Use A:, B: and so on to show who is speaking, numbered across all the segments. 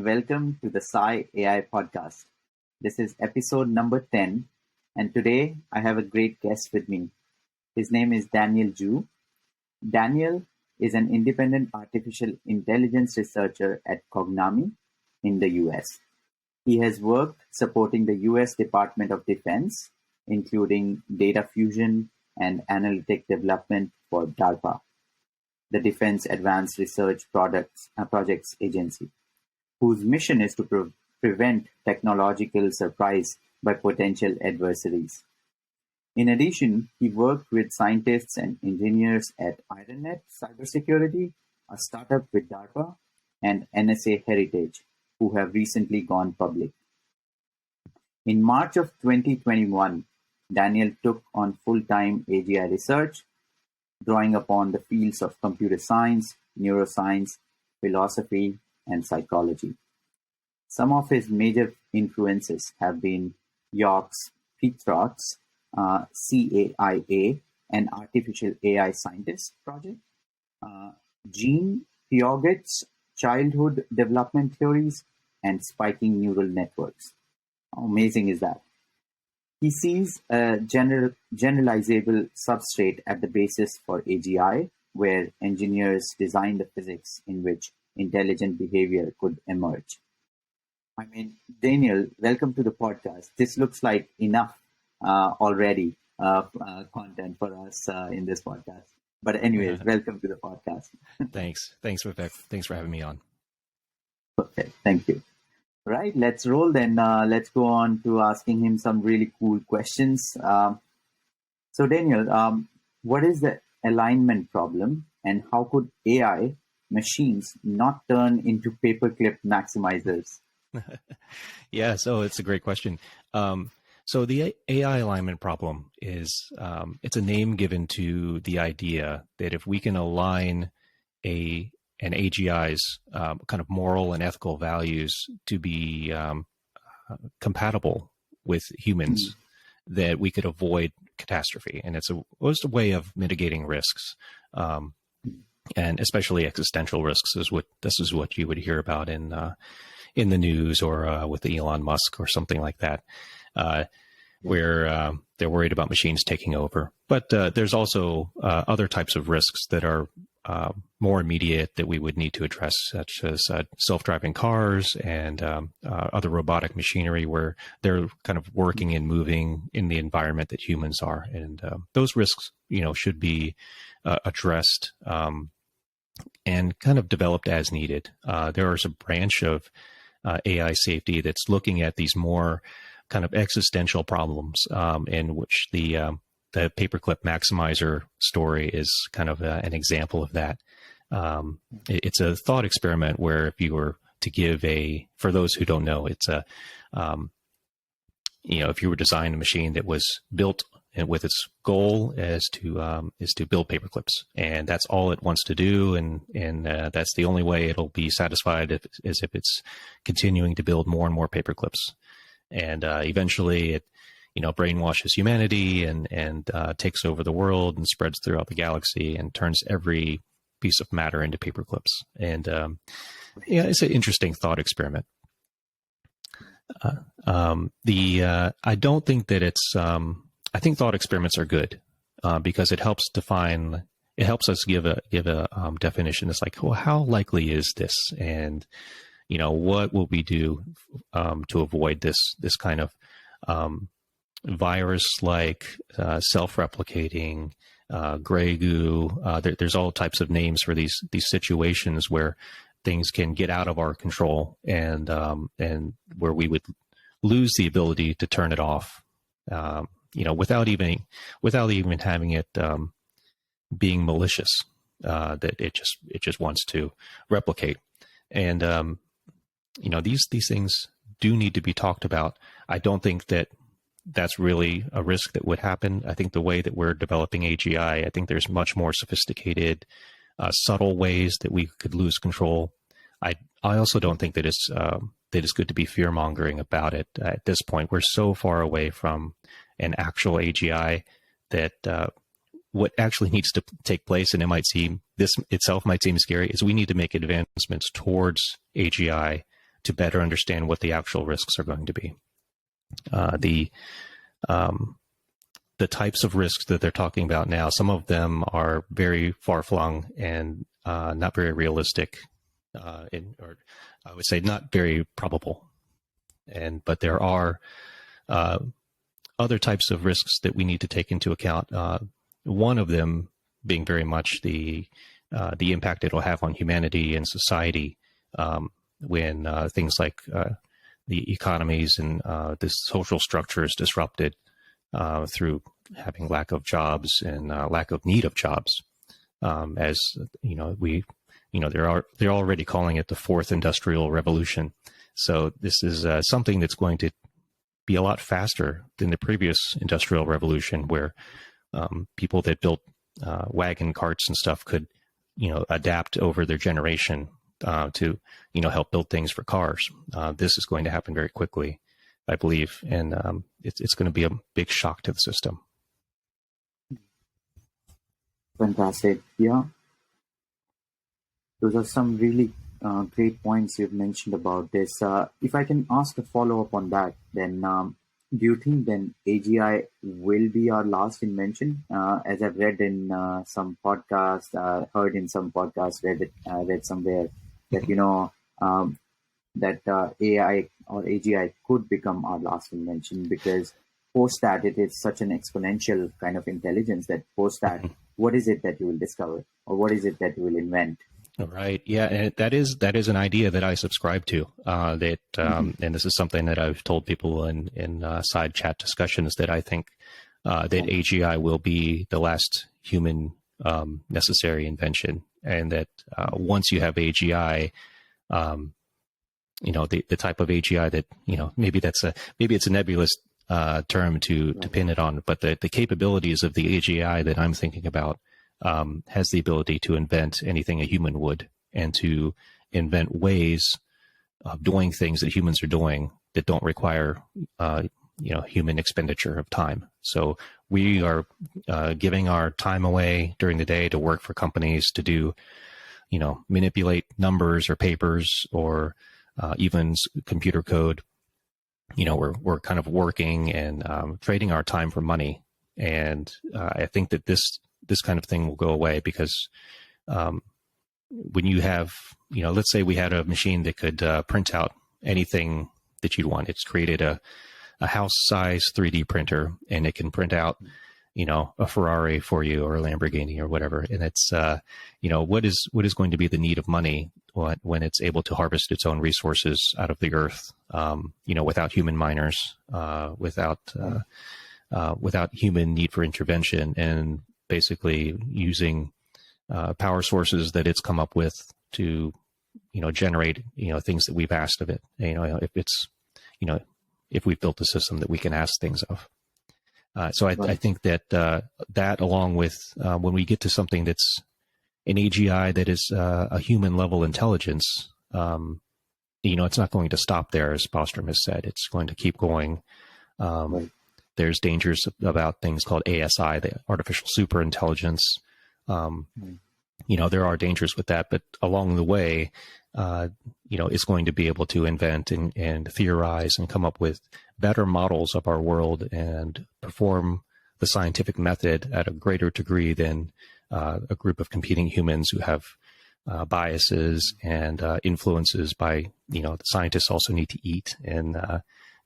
A: and welcome to the Sci-AI Podcast. This is episode number 10, and today I have a great guest with me. His name is Daniel Jue. Daniel is an independent artificial intelligence researcher at Cognami in the US. He has worked supporting the US Department of Defense, including data fusion and analytic development for DARPA, the Defense Advanced Research Projects Agency, whose mission is to prevent technological surprise by potential adversaries. In addition, he worked with scientists and engineers at IronNet CyberSecurity, a startup with DARPA and NSA heritage, who have recently gone public. In March of 2021, Daniel took on full-time AGI research, drawing upon the fields of computer science, neuroscience, philosophy, and psychology. Some of his major influences have been Jacques Pitrat's CAIA, an artificial AI scientist project, Jean Piaget's childhood development theories, and spiking neural networks. How amazing is that? He sees a generalizable substrate at the basis for AGI, where engineers design the physics in which intelligent behavior could emerge. I mean, Daniel, welcome to the podcast. This looks like enough already content for us in this podcast. But anyways, welcome to the podcast.
B: Thanks, Vivek. Thanks for having me on.
A: Perfect. Thank you. Right, let's roll then. Let's go on to asking him some really cool questions. So Daniel, what is the alignment problem, and how could AI machines not turn into paperclip maximizers?
B: Yeah, so it's a great question. So the AI alignment problem is, it's a name given to the idea that if we can align an AGI's kind of moral and ethical values to be compatible with humans, that we could avoid catastrophe. And it's a way of mitigating risks, and especially existential risks. This is what you would hear about in the news or with Elon Musk or something like that, where they're worried about machines taking over. But there's also other types of risks that are more immediate that we would need to address, such as self-driving cars and other robotic machinery, where they're kind of working and moving in the environment that humans are. And those risks, should be addressed and kind of developed as needed. There is a branch of AI safety that's looking at these more kind of existential problems, in which the paperclip maximizer story is kind of an example of that. It's a thought experiment where if you were to give for those who don't know, it's if you were to design a machine that was built with its goal is to build paperclips, and that's all it wants to do, and that's the only way it'll be satisfied is if it's continuing to build more and more paperclips, and eventually it brainwashes humanity and takes over the world and spreads throughout the galaxy and turns every piece of matter into paperclips. And it's an interesting thought experiment. I don't think that it's. I think thought experiments are good because it helps us give a definition. It's like, well, how likely is this, and what will we do to avoid this kind of virus-like, self-replicating, gray goo. There's all types of names for these situations where things can get out of our control, and where we would lose the ability to turn it off, without even having it being malicious. That it just wants to replicate, and these things do need to be talked about. I don't think that that's really a risk that would happen. I think the way that we're developing AGI, I think there's much more sophisticated, subtle ways that we could lose control. I also don't think that it's good to be fear-mongering about it. At this point, we're so far away from an actual AGI that what actually needs to take place, and this itself might seem scary, is we need to make advancements towards AGI to better understand what the actual risks are going to be. The types of risks that they're talking about now, some of them are very far-flung and not very realistic, or I would say not very probable. But there are other types of risks that we need to take into account. One of them being very much the impact it'll have on humanity and society when things like the economies and the social structure is disrupted through having lack of jobs and lack of need of jobs. As you know, they're already calling it the fourth industrial revolution. So this is something that's going to be a lot faster than the previous industrial revolution, where people that built wagon carts and stuff could, adapt over their generation to, help build things for cars. This is going to happen very quickly, I believe, and it's going to be a big shock to the system.
A: Fantastic. Yeah. Those are some really great points you've mentioned about this. If I can ask a follow-up on that, then do you think then AGI will be our last invention? As I've read in some podcasts, heard in some podcasts, read somewhere that, that AI or AGI could become our last invention, because post that it is such an exponential kind of intelligence that post that, what is it that you will discover, or what is it that you will invent?
B: Right. Yeah, and that is an idea that I subscribe to. And this is something that I've told people in side chat discussions, that I think that AGI will be the last human necessary invention, and that once you have AGI, the type of AGI that maybe it's a nebulous term to pin it on, but the capabilities of the AGI that I'm thinking about has the ability to invent anything a human would, and to invent ways of doing things that humans are doing that don't require, human expenditure of time. So we are giving our time away during the day to work for companies to do, manipulate numbers or papers or even computer code. We're kind of working and trading our time for money. And I think that this kind of thing will go away, because when you have, let's say we had a machine that could print out anything that you'd want. It's created a house size 3D printer, and it can print out, a Ferrari for you, or a Lamborghini, or whatever. And it's, what is going to be the need of money when it's able to harvest its own resources out of the earth, without human miners, without human need for intervention, and basically using power sources that it's come up with to, generate, things that we've asked of it. If it's, if we've built a system that we can ask things of. So I think that that along with when we get to something that's an AGI that is a human level intelligence, it's not going to stop there, as Bostrom has said. It's going to keep going. There's dangers about things called ASI, the artificial superintelligence. There are dangers with that, but along the way, it's going to be able to invent and theorize and come up with better models of our world and perform the scientific method at a greater degree than a group of competing humans who have biases and influences by, the scientists also need to eat and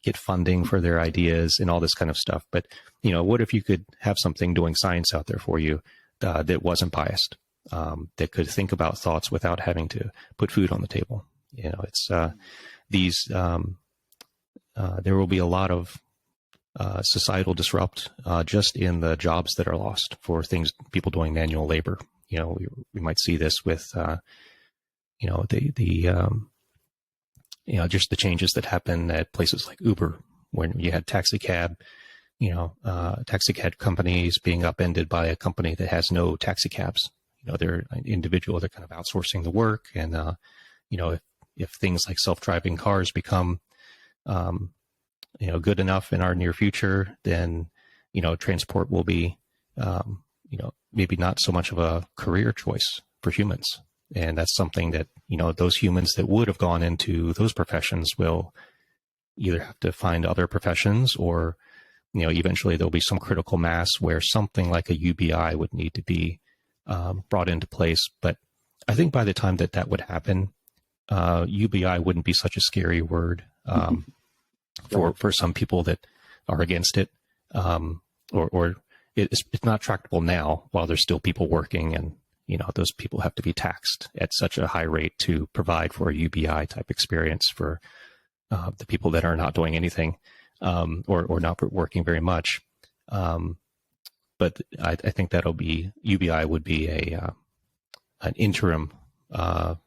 B: get funding for their ideas and all this kind of stuff. But, what if you could have something doing science out there for you that wasn't biased, that could think about thoughts without having to put food on the table? It's there will be a lot of societal disrupt just in the jobs that are lost for people doing manual labor. We might see this with, just the changes that happen at places like Uber, when you had taxi cab companies being upended by a company that has no taxi cabs. They're individual, they're kind of outsourcing the work. And, if things like self-driving cars become, good enough in our near future, then, transport will be, maybe not so much of a career choice for humans. And that's something that, those humans that would have gone into those professions will either have to find other professions, or, eventually there'll be some critical mass where something like a UBI would need to be brought into place. But I think by the time that would happen, UBI wouldn't be such a scary word for some people that are against it, or it's not tractable now while there's still people working, and those people have to be taxed at such a high rate to provide for a UBI type experience for the people that are not doing anything, or not working very much. But I think UBI would be an interim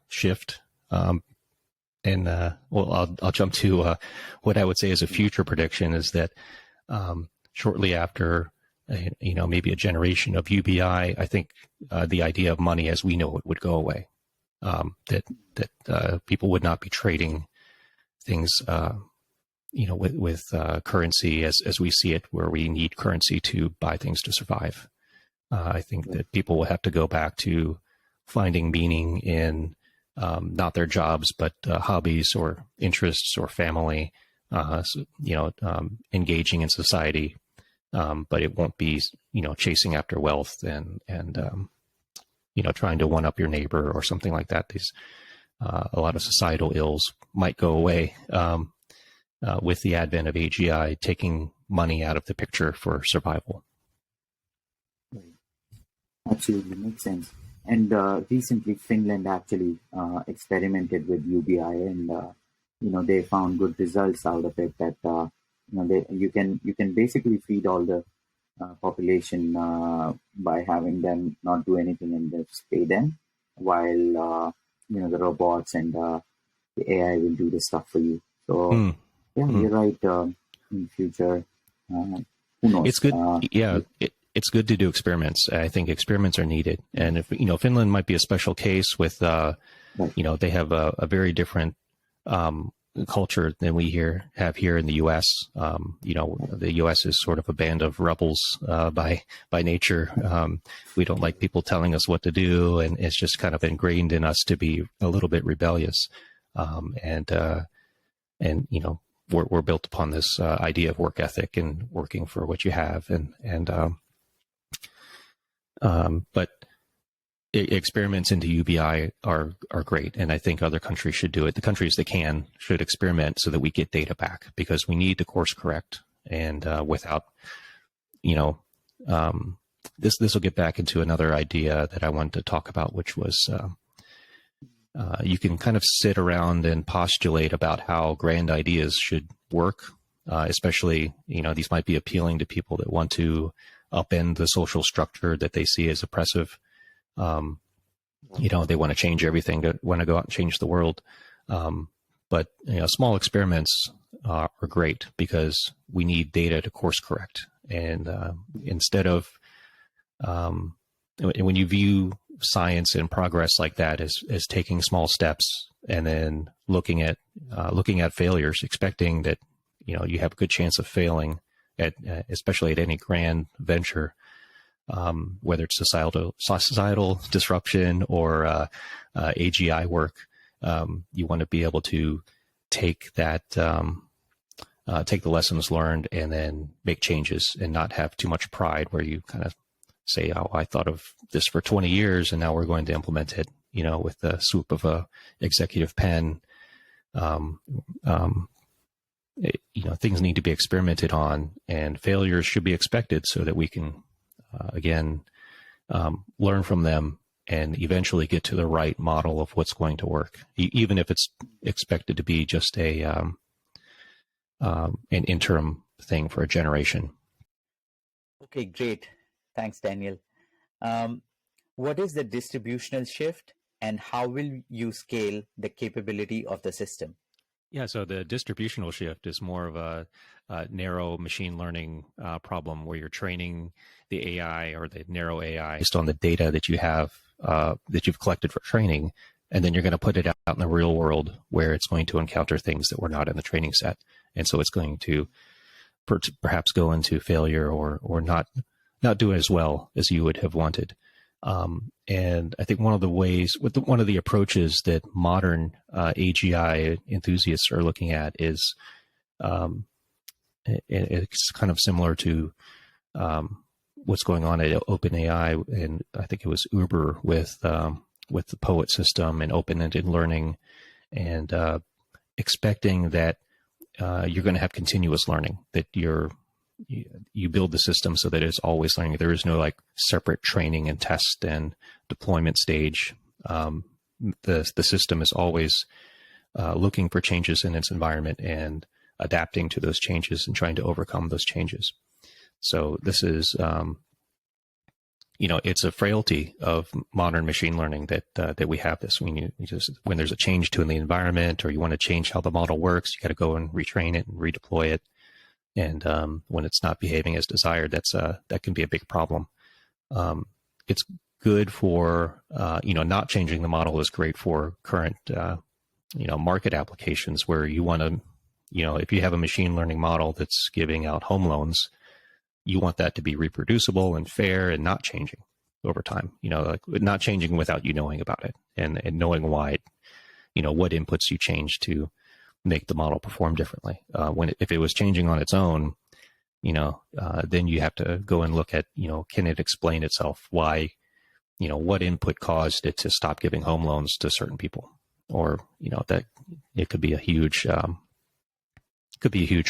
B: shift. I'll jump to what I would say is a future prediction is that shortly after, maybe a generation of UBI, I think the idea of money as we know it would go away. That people would not be trading things, with currency as we see it, where we need currency to buy things to survive. I think that people will have to go back to finding meaning in not their jobs, but hobbies or interests or family, engaging in society. But it won't be, chasing after wealth and trying to one up your neighbor or something like that. A lot of societal ills might go away with the advent of AGI taking money out of the picture for survival.
A: Absolutely makes sense. And recently, Finland actually experimented with UBI, and they found good results out of it. That you can basically feed all the population by having them not do anything and just pay them, while the robots and the AI will do the stuff for you. So you're right. In future, who knows?
B: It's good. It's good to do experiments. I think experiments are needed. And if, Finland might be a special case with, they have a very different culture than we have here in the U.S. The U.S. is sort of a band of rebels by nature. We don't like people telling us what to do, and it's just kind of ingrained in us to be a little bit rebellious. We're built upon this idea of work ethic and working for what you have, but experiments into UBI are great, and I think other countries should do it. The countries that can should experiment so that we get data back, because we need to course correct. And without, this will get back into another idea that I wanted to talk about, which was you can kind of sit around and postulate about how grand ideas should work, especially, these might be appealing to people that want to upend the social structure that they see as oppressive. They want to change everything, want to go out and change the world. But small experiments are great because we need data to course correct. And instead of, when you view science and progress like that as taking small steps and then looking at failures, expecting that, you have a good chance of failing especially at any grand venture, whether it's societal disruption or AGI work, you want to be able to take that, take the lessons learned and then make changes and not have too much pride where you kind of say, oh, I thought of this for 20 years and now we're going to implement it, with the swoop of a executive pen. Things need to be experimented on, and failures should be expected so that we can, learn from them and eventually get to the right model of what's going to work, even if it's expected to be just an interim thing for a generation.
A: Okay, great. Thanks, Daniel. What is the distributional shift, and how will you scale the capability of the system?
B: Yeah, so the distributional shift is more of a narrow machine learning problem where you're training the AI or the narrow AI based on the data that you have, that you've collected for training, and then you're going to put it out in the real world where it's going to encounter things that were not in the training set. And so it's going to perhaps go into failure or not do as well as you would have wanted. And I think one of the approaches that modern AGI enthusiasts are looking at is it's kind of similar to what's going on at OpenAI, and I think it was Uber with the Poet system and open-ended learning, and expecting that you're going to have continuous learning, that you build the system so that it's always learning. There is no like separate training and test and deployment stage. The system is always looking for changes in its environment and adapting to those changes and trying to overcome those changes. So this is, it's a frailty of modern machine learning that we have this. When there's a change in the environment, or you want to change how the model works, you got to go and retrain it and redeploy it. And when it's not behaving as desired, that can be a big problem. It's good for, not changing the model is great for current, market applications where you want to, if you have a machine learning model that's giving out home loans, you want that to be reproducible and fair and not changing over time, like not changing without you knowing about it and knowing why, what inputs you change to make the model perform differently. If it was changing on its own, then you have to go and look at, can it explain itself? Why, what input caused it to stop giving home loans to certain people? Or, that it could be a huge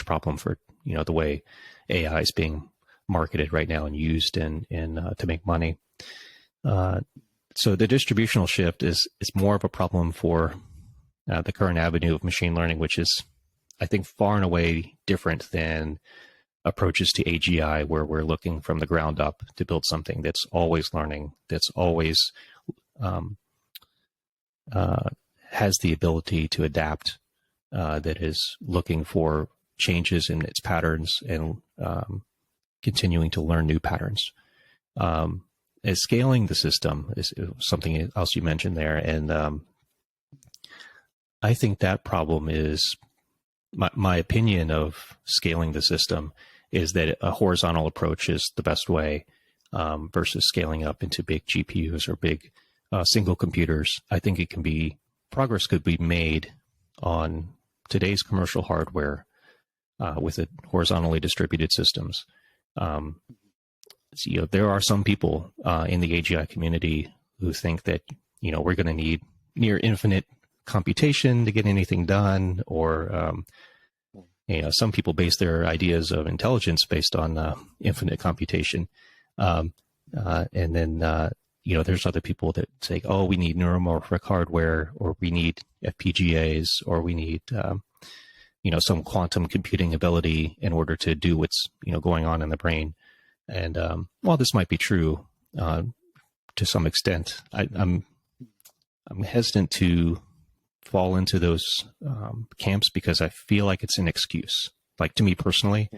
B: problem for, the way AI is being marketed right now and used to make money. So the distributional shift is more of a problem for the current avenue of machine learning, which is, I think, far and away different than approaches to AGI, where we're looking from the ground up to build something that's always learning, that's always has the ability to adapt, that is looking for changes in its patterns and continuing to learn new patterns. As scaling the system is something else you mentioned there, and I think that problem is, my opinion of scaling the system is that a horizontal approach is the best way, versus scaling up into big GPUs or big single computers. I think progress could be made on today's commercial hardware with horizontally distributed systems. There are some people in the AGI community who think that, we're going to need near infinite computation to get anything done, or some people base their ideas of intelligence based on infinite computation, and then there's other people that say, oh, we need neuromorphic hardware, or we need FPGAs, or we need some quantum computing ability in order to do what's going on in the brain. And while this might be true to some extent, I'm hesitant to fall into those camps, because I feel like it's an excuse. Like, to me personally,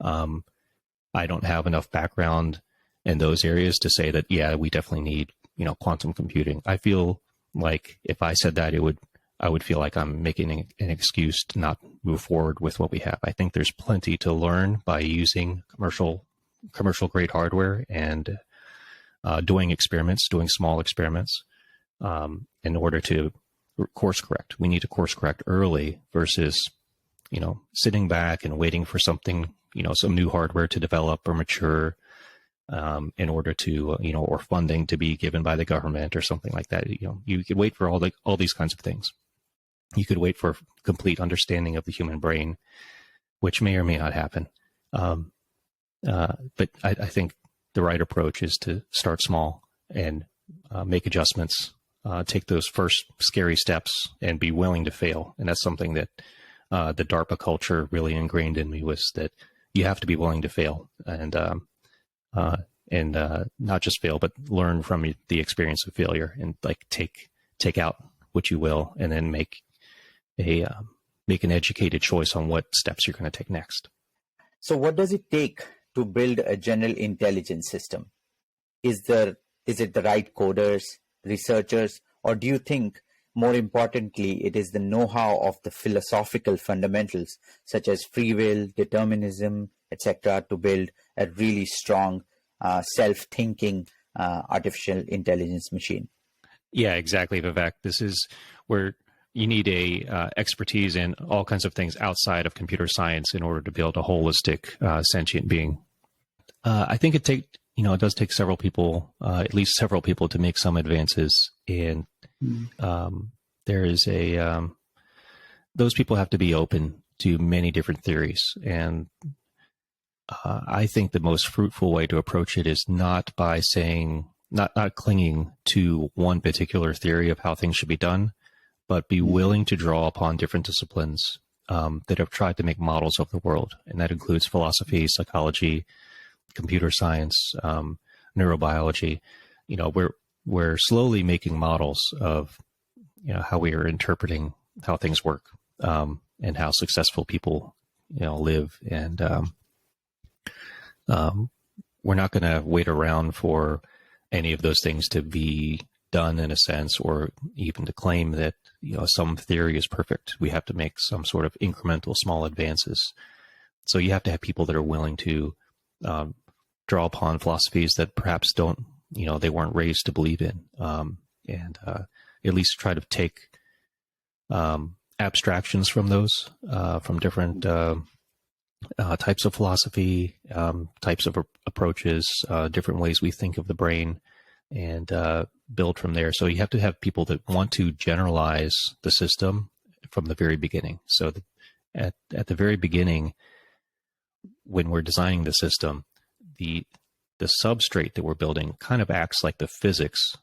B: I don't have enough background in those areas to say that, yeah, we definitely need, quantum computing. I feel like if I said that, I would feel like I'm making an excuse to not move forward with what we have. I think there's plenty to learn by using commercial grade hardware and doing small experiments in order to course correct. We need to course correct early versus, sitting back and waiting for something, some new hardware to develop or mature in order to, or funding to be given by the government or something like that. You could wait for all these kinds of things. You could wait for complete understanding of the human brain, which may or may not happen. But I think the right approach is to start small and make adjustments, take those first scary steps and be willing to fail. And that's something that the DARPA culture really ingrained in me, was that you have to be willing to fail and not just fail, but learn from the experience of failure, and like take out what you will, and then make an educated choice on what steps you're going to take next.
A: So what does it take to build a general intelligence system? Is it the right coders, researchers, or do you think, more importantly, it is the know-how of the philosophical fundamentals such as free will, determinism, etc., to build a really strong self-thinking artificial intelligence machine.
B: Yeah, exactly, Vivek. This is where you need a expertise in all kinds of things outside of computer science in order to build a holistic sentient being. I think it does take several people, at least several people, to make some advances. And there is those people have to be open to many different theories. And I think the most fruitful way to approach it is not by saying, not clinging to one particular theory of how things should be done, but be willing to draw upon different disciplines that have tried to make models of the world. And that includes philosophy, psychology, computer science, neurobiology. We're slowly making models of how we are interpreting how things work, and how successful people live. And we're not going to wait around for any of those things to be done, in a sense, or even to claim that some theory is perfect. We have to make some sort of incremental small advances. So you have to have people that are willing to draw upon philosophies that perhaps they weren't raised to believe in, and at least try to take abstractions from those, from different types of philosophy, types of approaches, different ways we think of the brain, and build from there. So you have to have people that want to generalize the system from the very beginning. So at the very beginning, when we're designing the system, the substrate that we're building kind of acts like the physics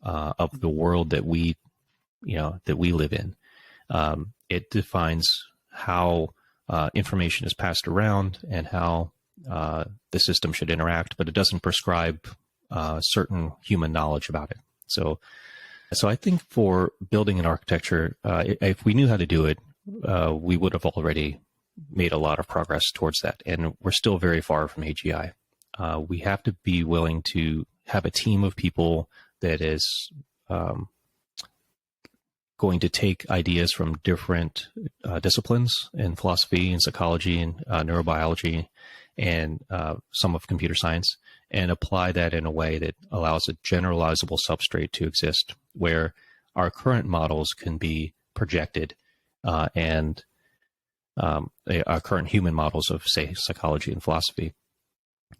B: of the world that we live in. It defines how information is passed around and how the system should interact, but it doesn't prescribe certain human knowledge about it. So I think for building an architecture, if we knew how to do it, we would have already made a lot of progress towards that. And we're still very far from AGI. We have to be willing to have a team of people that is going to take ideas from different disciplines in philosophy and psychology and neurobiology and some of computer science, and apply that in a way that allows a generalizable substrate to exist, where our current models can be projected and our current human models of, say, psychology and philosophy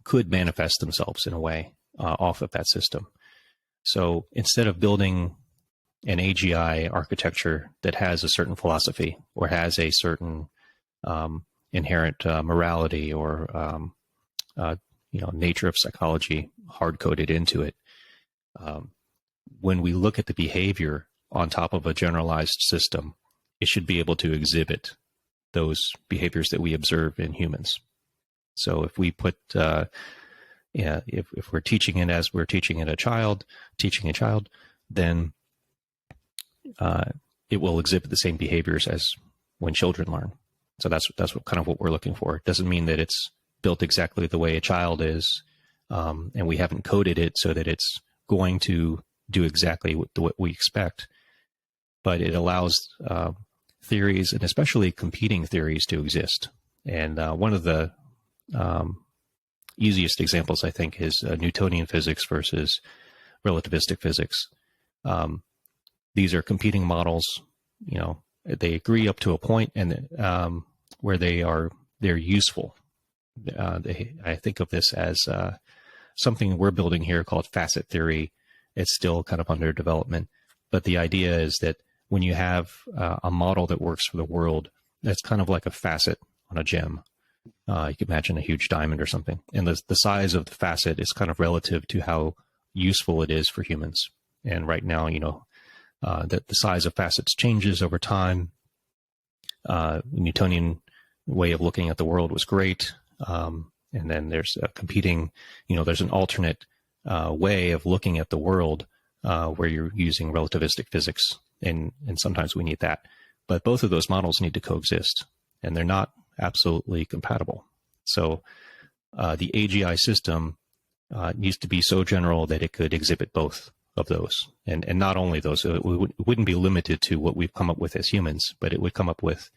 B: could manifest themselves in a way off of that system. So instead of building an AGI architecture that has a certain philosophy or has a certain inherent morality or nature of psychology hard-coded into it, when we look at the behavior on top of a generalized system, it should be able to exhibit those behaviors that we observe in humans. So if we put, if we're teaching it as we're teaching a child, then it will exhibit the same behaviors as when children learn. So that's what we're looking for. It doesn't mean that it's built exactly the way a child is, and we haven't coded it so that it's going to do exactly what we expect. But it allows theories, and especially competing theories, to exist. And one of the easiest examples, I think, is Newtonian physics versus relativistic physics. These are competing models. They agree up to a point, and where they're useful. I think of this as something we're building here called facet theory. It's still kind of under development, but the idea is that when you have a model that works for the world, that's kind of like a facet on a gem. You can imagine a huge diamond or something, and the size of the facet is kind of relative to how useful it is for humans. And right now, that the size of facets changes over time. Newtonian way of looking at the world was great. And then there's a competing, there's an alternate way of looking at the world where you're using relativistic physics. And sometimes we need that. But both of those models need to coexist, and they're not absolutely compatible. So the AGI system needs to be so general that it could exhibit both of those, and not only those. It wouldn't be limited to what we've come up with as humans, but it would come up with,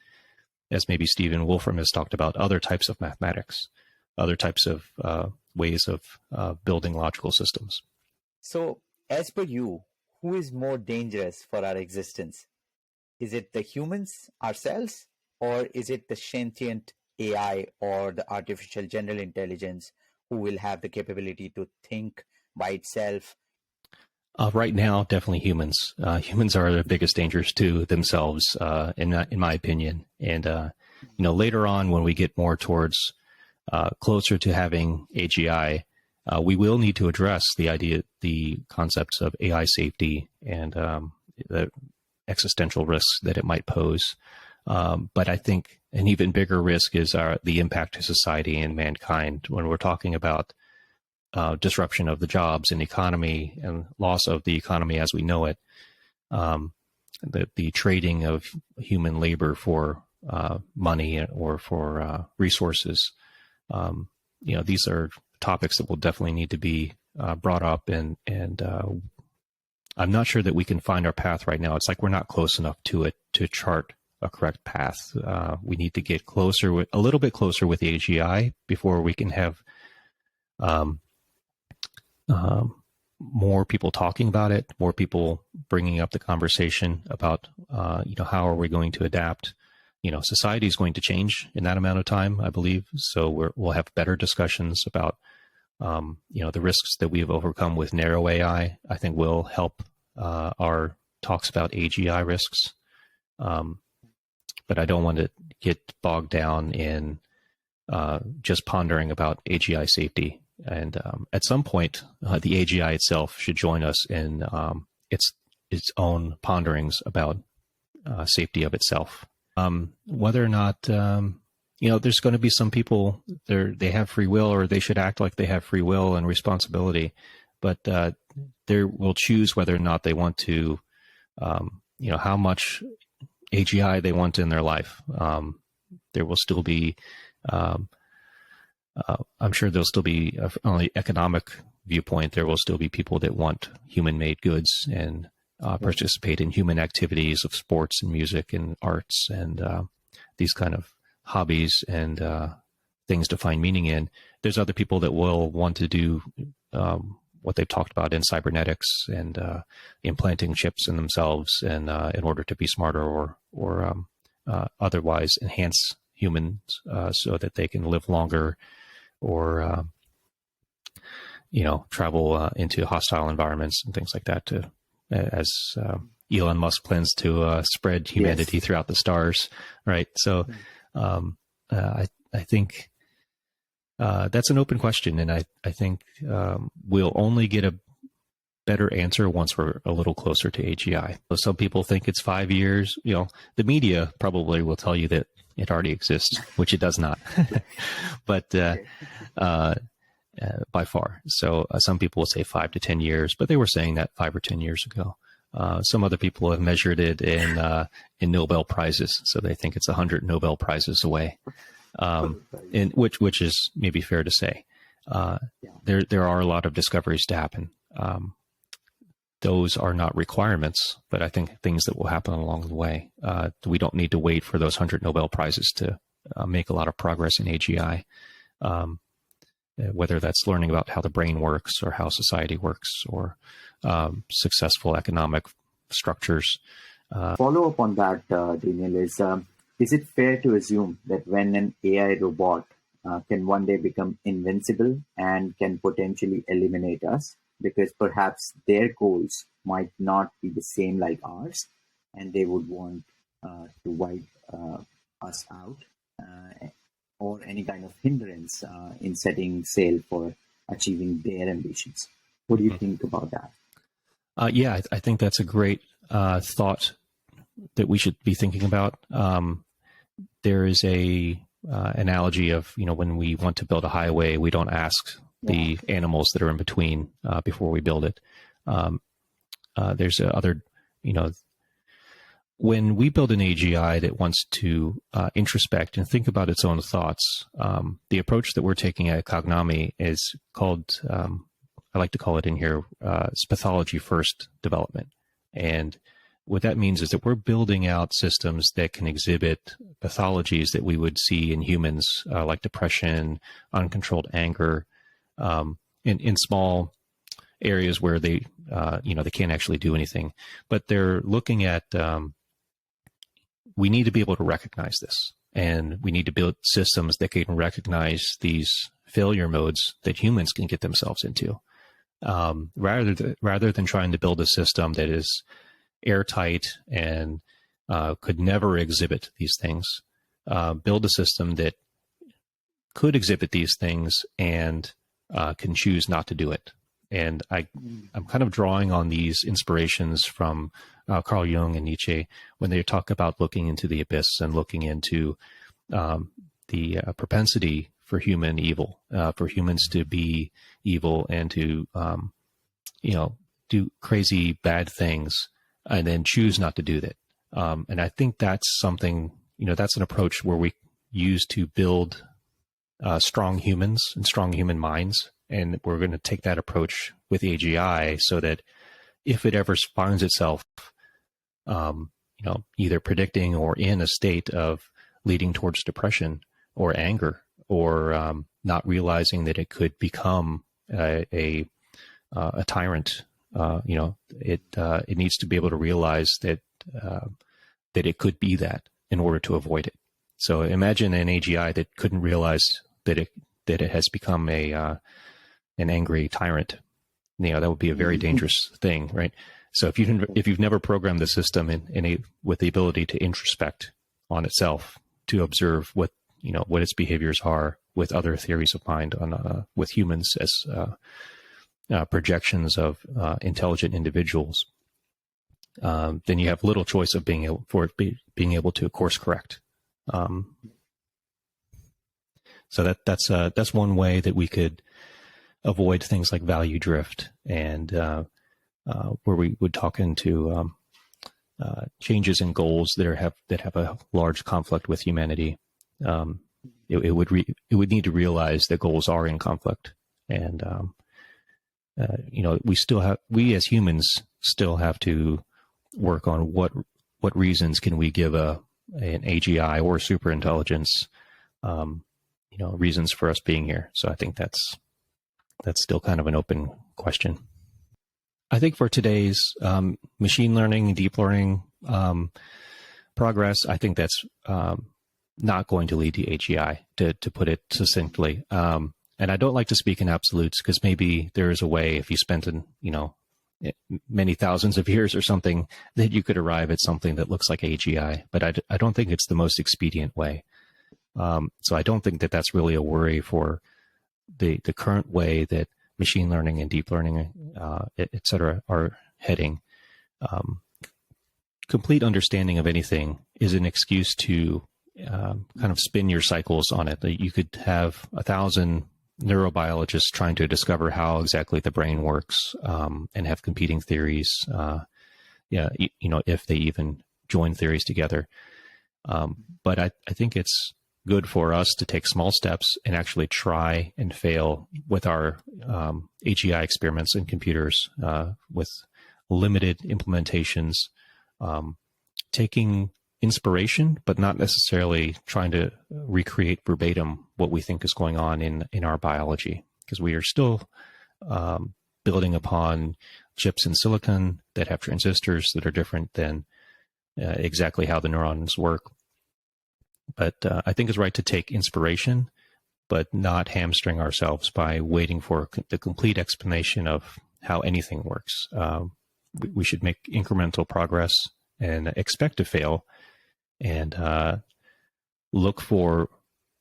B: as maybe Stephen Wolfram has talked about, other types of mathematics, other types of ways of building logical systems.
A: So, as per you, who is more dangerous for our existence? Is it the humans ourselves, or is it the sentient AI or the artificial general intelligence who will have the capability to think by itself?
B: Right now, definitely humans. Humans are the biggest dangers to themselves, in my opinion. And later on, when we get more towards closer to having AGI, we will need to address the concepts of AI safety and the existential risks that it might pose. But I think an even bigger risk is the impact to society and mankind when we're talking about disruption of the jobs and economy and loss of the economy as we know it. The trading of human labor for money or for resources. These are topics that will definitely need to be brought up, and I'm not sure that we can find our path right now. It's like we're not close enough to it to chart a correct path. We need to get a little bit closer with AGI before we can have more people talking about it, more people bringing up the conversation about, how are we going to adapt? Society is going to change in that amount of time, I believe. So we'll have better discussions about, the risks that we've overcome with narrow AI, I think will help our talks about AGI risks. But I don't want to get bogged down in just pondering about AGI safety. And at some point, the AGI itself should join us in its own ponderings about safety of itself. Whether or not, there's going to be some people they have free will, or they should act like they have free will and responsibility, but they will choose whether or not they want to, how much AGI they want in their life. There will still be, I'm sure there'll still be, on the economic viewpoint, there will still be people that want human-made goods and participate in human activities of sports and music and arts and these kind of hobbies and things to find meaning in. There's other people that will want to do what they've talked about in cybernetics and implanting chips in themselves and in order to be smarter or otherwise enhance humans so that they can live longer or travel into hostile environments and things like that as Elon Musk plans to spread humanity throughout the stars, right? So I think that's an open question, and I think we'll only get a better answer once we're a little closer to AGI. So some people think it's 5 years. The media probably will tell you that it already exists, which it does not, but by far. So some people will say 5 to 10 years, but they were saying that 5 or 10 years ago. Some other people have measured it in Nobel Prizes, so they think it's 100 Nobel Prizes away, and which is maybe fair to say. There are a lot of discoveries to happen. Those are not requirements, but I think things that will happen along the way. We don't need to wait for those 100 Nobel Prizes to make a lot of progress in AGI, whether that's learning about how the brain works or how society works or successful economic structures.
A: Follow up on that, Daniel, is it fair to assume that when an AI robot can one day become invincible and can potentially eliminate us, because perhaps their goals might not be the same like ours, and they would want to wipe us out or any kind of hindrance in setting sail for achieving their ambitions? What do you think about that?
B: I think that's a great thought that we should be thinking about. There is a analogy of, when we want to build a highway, we don't ask the animals that are in between before we build it. There's other, when we build an AGI that wants to introspect and think about its own thoughts, the approach that we're taking at Cognami is called, I like to call it in here, it's pathology first development. And what that means is that we're building out systems that can exhibit pathologies that we would see in humans, like depression, uncontrolled anger, in small areas where they can't actually do anything. But they're looking at, we need to be able to recognize this, and we need to build systems that can recognize these failure modes that humans can get themselves into, rather than trying to build a system that is airtight and could never exhibit these things. Build a system that could exhibit these things and can choose not to do it. And I'm kind of drawing on these inspirations from Carl Jung and Nietzsche when they talk about looking into the abyss and looking into the propensity for human evil, for humans to be evil and to do crazy bad things and then choose not to do that. And I think that's something, that's an approach where we use to build strong humans and strong human minds. And we're going to take that approach with AGI so that if it ever finds itself, either predicting or in a state of leading towards depression or anger, or not realizing that it could become a tyrant, it needs to be able to realize that it could be that in order to avoid it. So imagine an AGI that couldn't realize that it has become an angry tyrant. That would be a very dangerous thing, right? So if you've never programmed the system with the ability to introspect on itself, to observe what its behaviors are with other theories of mind with humans as projections of intelligent individuals, then you have little choice of being able to course correct. So that's one way that we could avoid things like value drift, and where we would talk into changes in goals that have a large conflict with humanity. It would need to realize that goals are in conflict, and we as humans still have to work on what reasons can we give an AGI or super intelligence, reasons for us being here. So I think that's still kind of an open question. I think for today's machine learning and deep learning progress, I think that's not going to lead to AGI, to put it succinctly. And I don't like to speak in absolutes, because maybe there is a way, if you spent many thousands of years or something, that you could arrive at something that looks like AGI. But I don't think it's the most expedient way. So I don't think that that's really a worry for the current way that machine learning and deep learning, et cetera, are heading. Complete understanding of anything is an excuse to kind of spin your cycles on it. You could have 1,000 neurobiologists trying to discover how exactly the brain works, and have competing theories, if they even join theories together. But I think it's good for us to take small steps and actually try and fail with our AGI experiments in computers, with limited implementations, taking inspiration, but not necessarily trying to recreate verbatim what we think is going on in our biology, because we are still building upon chips in silicon that have transistors that are different than exactly how the neurons work. But I think it's right to take inspiration, but not hamstring ourselves by waiting for the complete explanation of how anything works. We should make incremental progress and expect to fail, and look for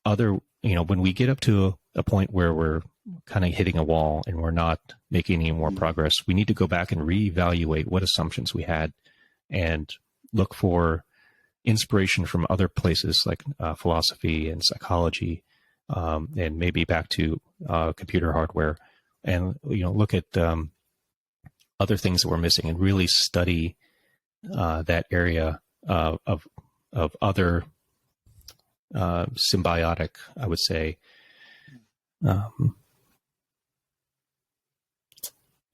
B: other, when we get up to a point where we're kind of hitting a wall and we're not making any more progress, we need to go back and reevaluate what assumptions we had and look for inspiration from other places like philosophy and psychology, and maybe back to computer hardware, and look at other things that we're missing and really study that area of other symbiotic, I would say,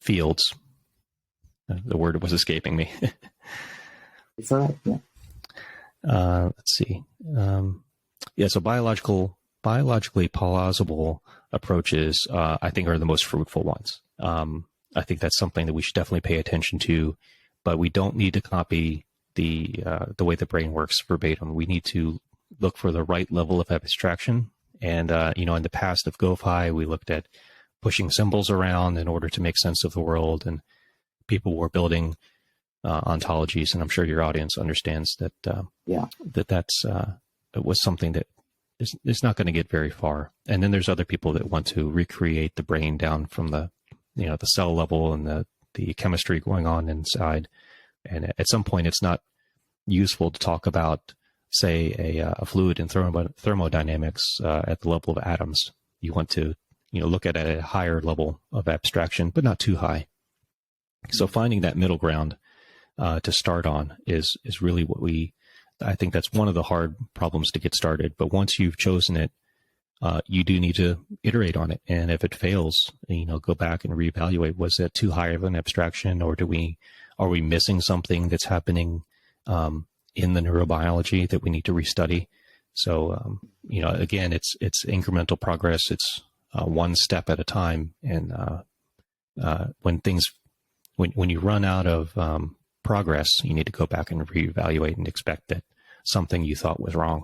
B: fields. The word was escaping me.
A: It's all right. Yeah.
B: Let's see. So biological biologically plausible approaches, I think, are the most fruitful ones. I think that's something that we should definitely pay attention to, but we don't need to copy the way the brain works verbatim. We need to look for the right level of abstraction. And, in the past of GoFi, we looked at pushing symbols around in order to make sense of the world, and people were building ontologies. And I'm sure your audience understands that that's it was something that is not going to get very far. And then there's other people that want to recreate the brain down from the cell level and the chemistry going on inside. And at some point, it's not useful to talk about, say, a fluid in thermodynamics at the level of atoms. You want to, look at it at a higher level of abstraction, but not too high. So finding that middle ground to start on is really what I think that's one of the hard problems to get started. But once you've chosen it, you do need to iterate on it. And if it fails, go back and reevaluate. Was that too high of an abstraction, or are we missing something that's happening in the neurobiology that we need to restudy? So, again, it's incremental progress. It's one step at a time. And when you run out of progress, you need to go back and reevaluate and expect that something you thought was wrong.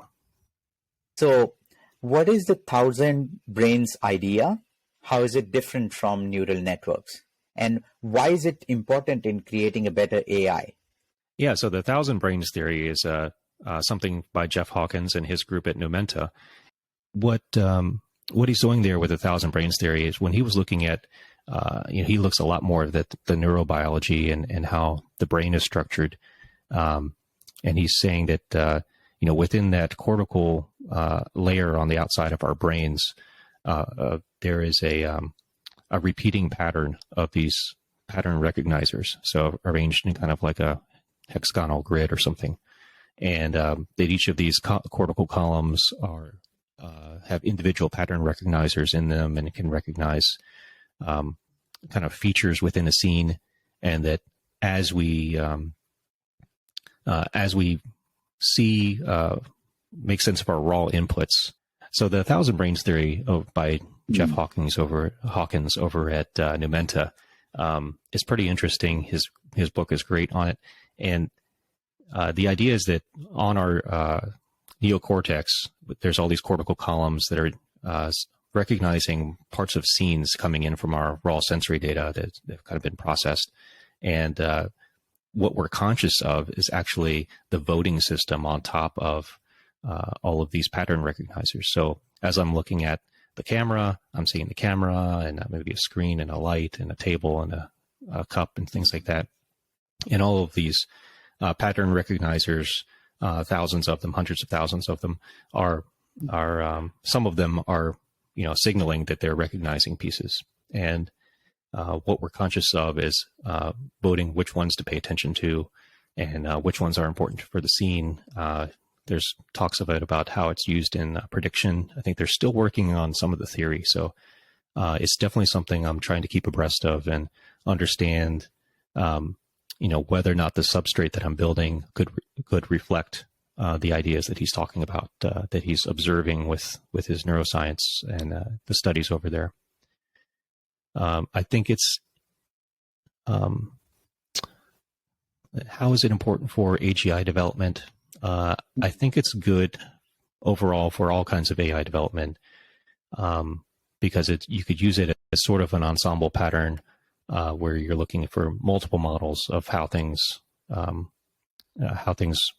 A: So what is the 1,000 brains idea? How is it different from neural networks? And why is it important in creating a better AI?
B: Yeah, so the 1,000 brains theory is something by Jeff Hawkins and his group at Numenta. What he's doing there with the 1,000 brains theory is when he was looking at, he looks a lot more at the neurobiology and how the brain is structured. And he's saying that, within that cortical layer on the outside of our brains, there is a repeating pattern of these pattern recognizers. So arranged in kind of like a hexagonal grid or something. And that each of these cortical columns have individual pattern recognizers in them, and it can recognize kind of features within a scene. And that as we see, make sense of our raw inputs. So the 1,000 brains theory by Jeff Hawkins over at Numenta is pretty interesting. His book is great on it. And the idea is that on our neocortex, there's all these cortical columns that are recognizing parts of scenes coming in from our raw sensory data that have kind of been processed. And what we're conscious of is actually the voting system on top of all of these pattern recognizers. So as I'm looking at the camera, I'm seeing the camera and maybe a screen and a light and a table and a cup and things like that. And all of these pattern recognizers, thousands of them, hundreds of thousands of them, are some of them are signaling that they're recognizing pieces. And what we're conscious of is voting which ones to pay attention to and which ones are important for the scene. There's talks of it about how it's used in prediction. I think they're still working on some of the theory. So it's definitely something I'm trying to keep abreast of and understand, whether or not the substrate that I'm building could reflect the ideas that he's talking about, that he's observing with his neuroscience and the studies over there. I think it's, how is it important for AGI development? I think it's good overall for all kinds of AI development, because you could use it as sort of an ensemble pattern where you're looking for multiple models of how things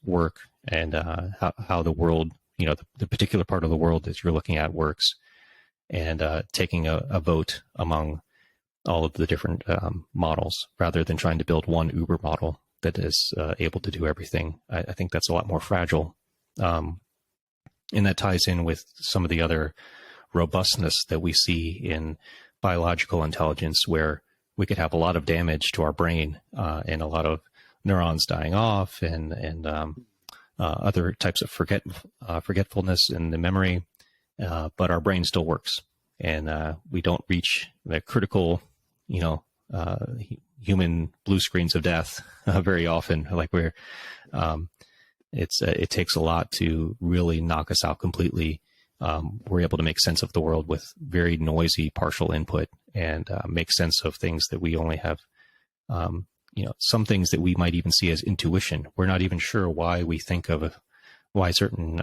B: work and how the world, the particular part of the world that you're looking at works, and taking a vote among all of the different models rather than trying to build one Uber model that is able to do everything. I think that's a lot more fragile. And that ties in with some of the other robustness that we see in biological intelligence, where we could have a lot of damage to our brain and a lot of neurons dying off and other types of forgetfulness in the memory, but our brain still works. And we don't reach the critical, human blue screens of death very often. Like it takes a lot to really knock us out completely we're able to make sense of the world with very noisy partial input and make sense of things that we only have, some things that we might even see as intuition. We're not even sure why we think of why certain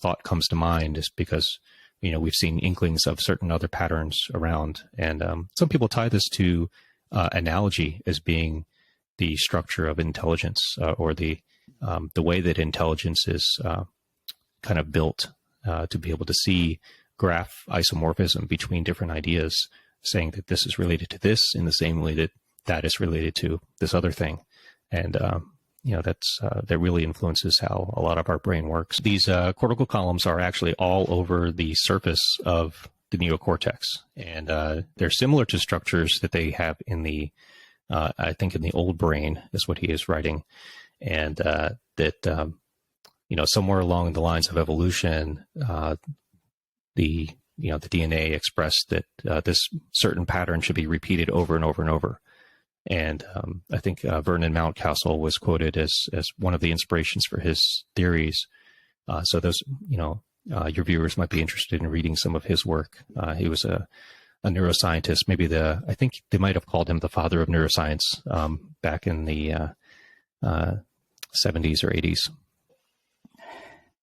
B: thought comes to mind, is because, we've seen inklings of certain other patterns around. And some people tie this to analogy as being the structure of intelligence, or the way that intelligence is kind of built to be able to see graph isomorphism between different ideas, saying that this is related to this in the same way that that is related to this other thing. And, that really influences how a lot of our brain works. These cortical columns are actually all over the surface of the neocortex, and they're similar to structures that they have in the, I think in the old brain is what he is writing. And that, somewhere along the lines of evolution, the DNA expressed that this certain pattern should be repeated over and over and over. And I think Vernon Mountcastle was quoted as one of the inspirations for his theories. So those, your viewers might be interested in reading some of his work. He was a neuroscientist, I think they might have called him the father of neuroscience back in the 70s or 80s.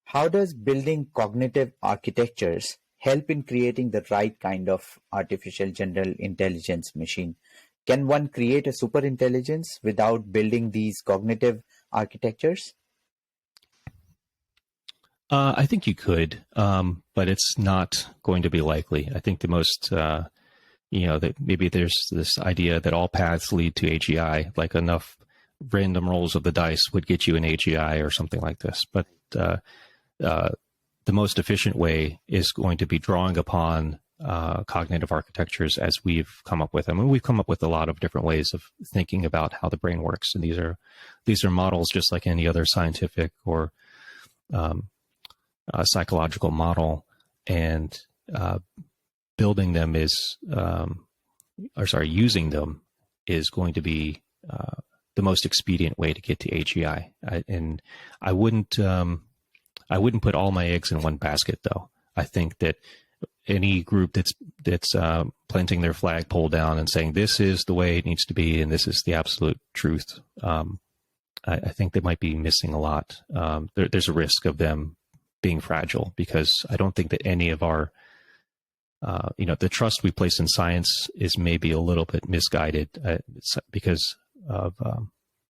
A: How does building cognitive architectures help in creating the right kind of artificial general intelligence machine? Can one create a super intelligence without building these cognitive architectures?
B: I think you could, but it's not going to be likely. I think the most, that maybe there's this idea that all paths lead to AGI, like enough random rolls of the dice would get you an AGI or something like this. But the most efficient way is going to be drawing upon cognitive architectures as we've come up with them. And we've come up with a lot of different ways of thinking about how the brain works. And these are models just like any other scientific or psychological model. And building them using them is going to be the most expedient way to get to AGI. And I wouldn't put all my eggs in one basket, though. I think that any group that's planting their flagpole down and saying this is the way it needs to be and this is the absolute truth, I think they might be missing a lot. There's a risk of them being fragile, because I don't think that any of our, the trust we place in science is maybe a little bit misguided because of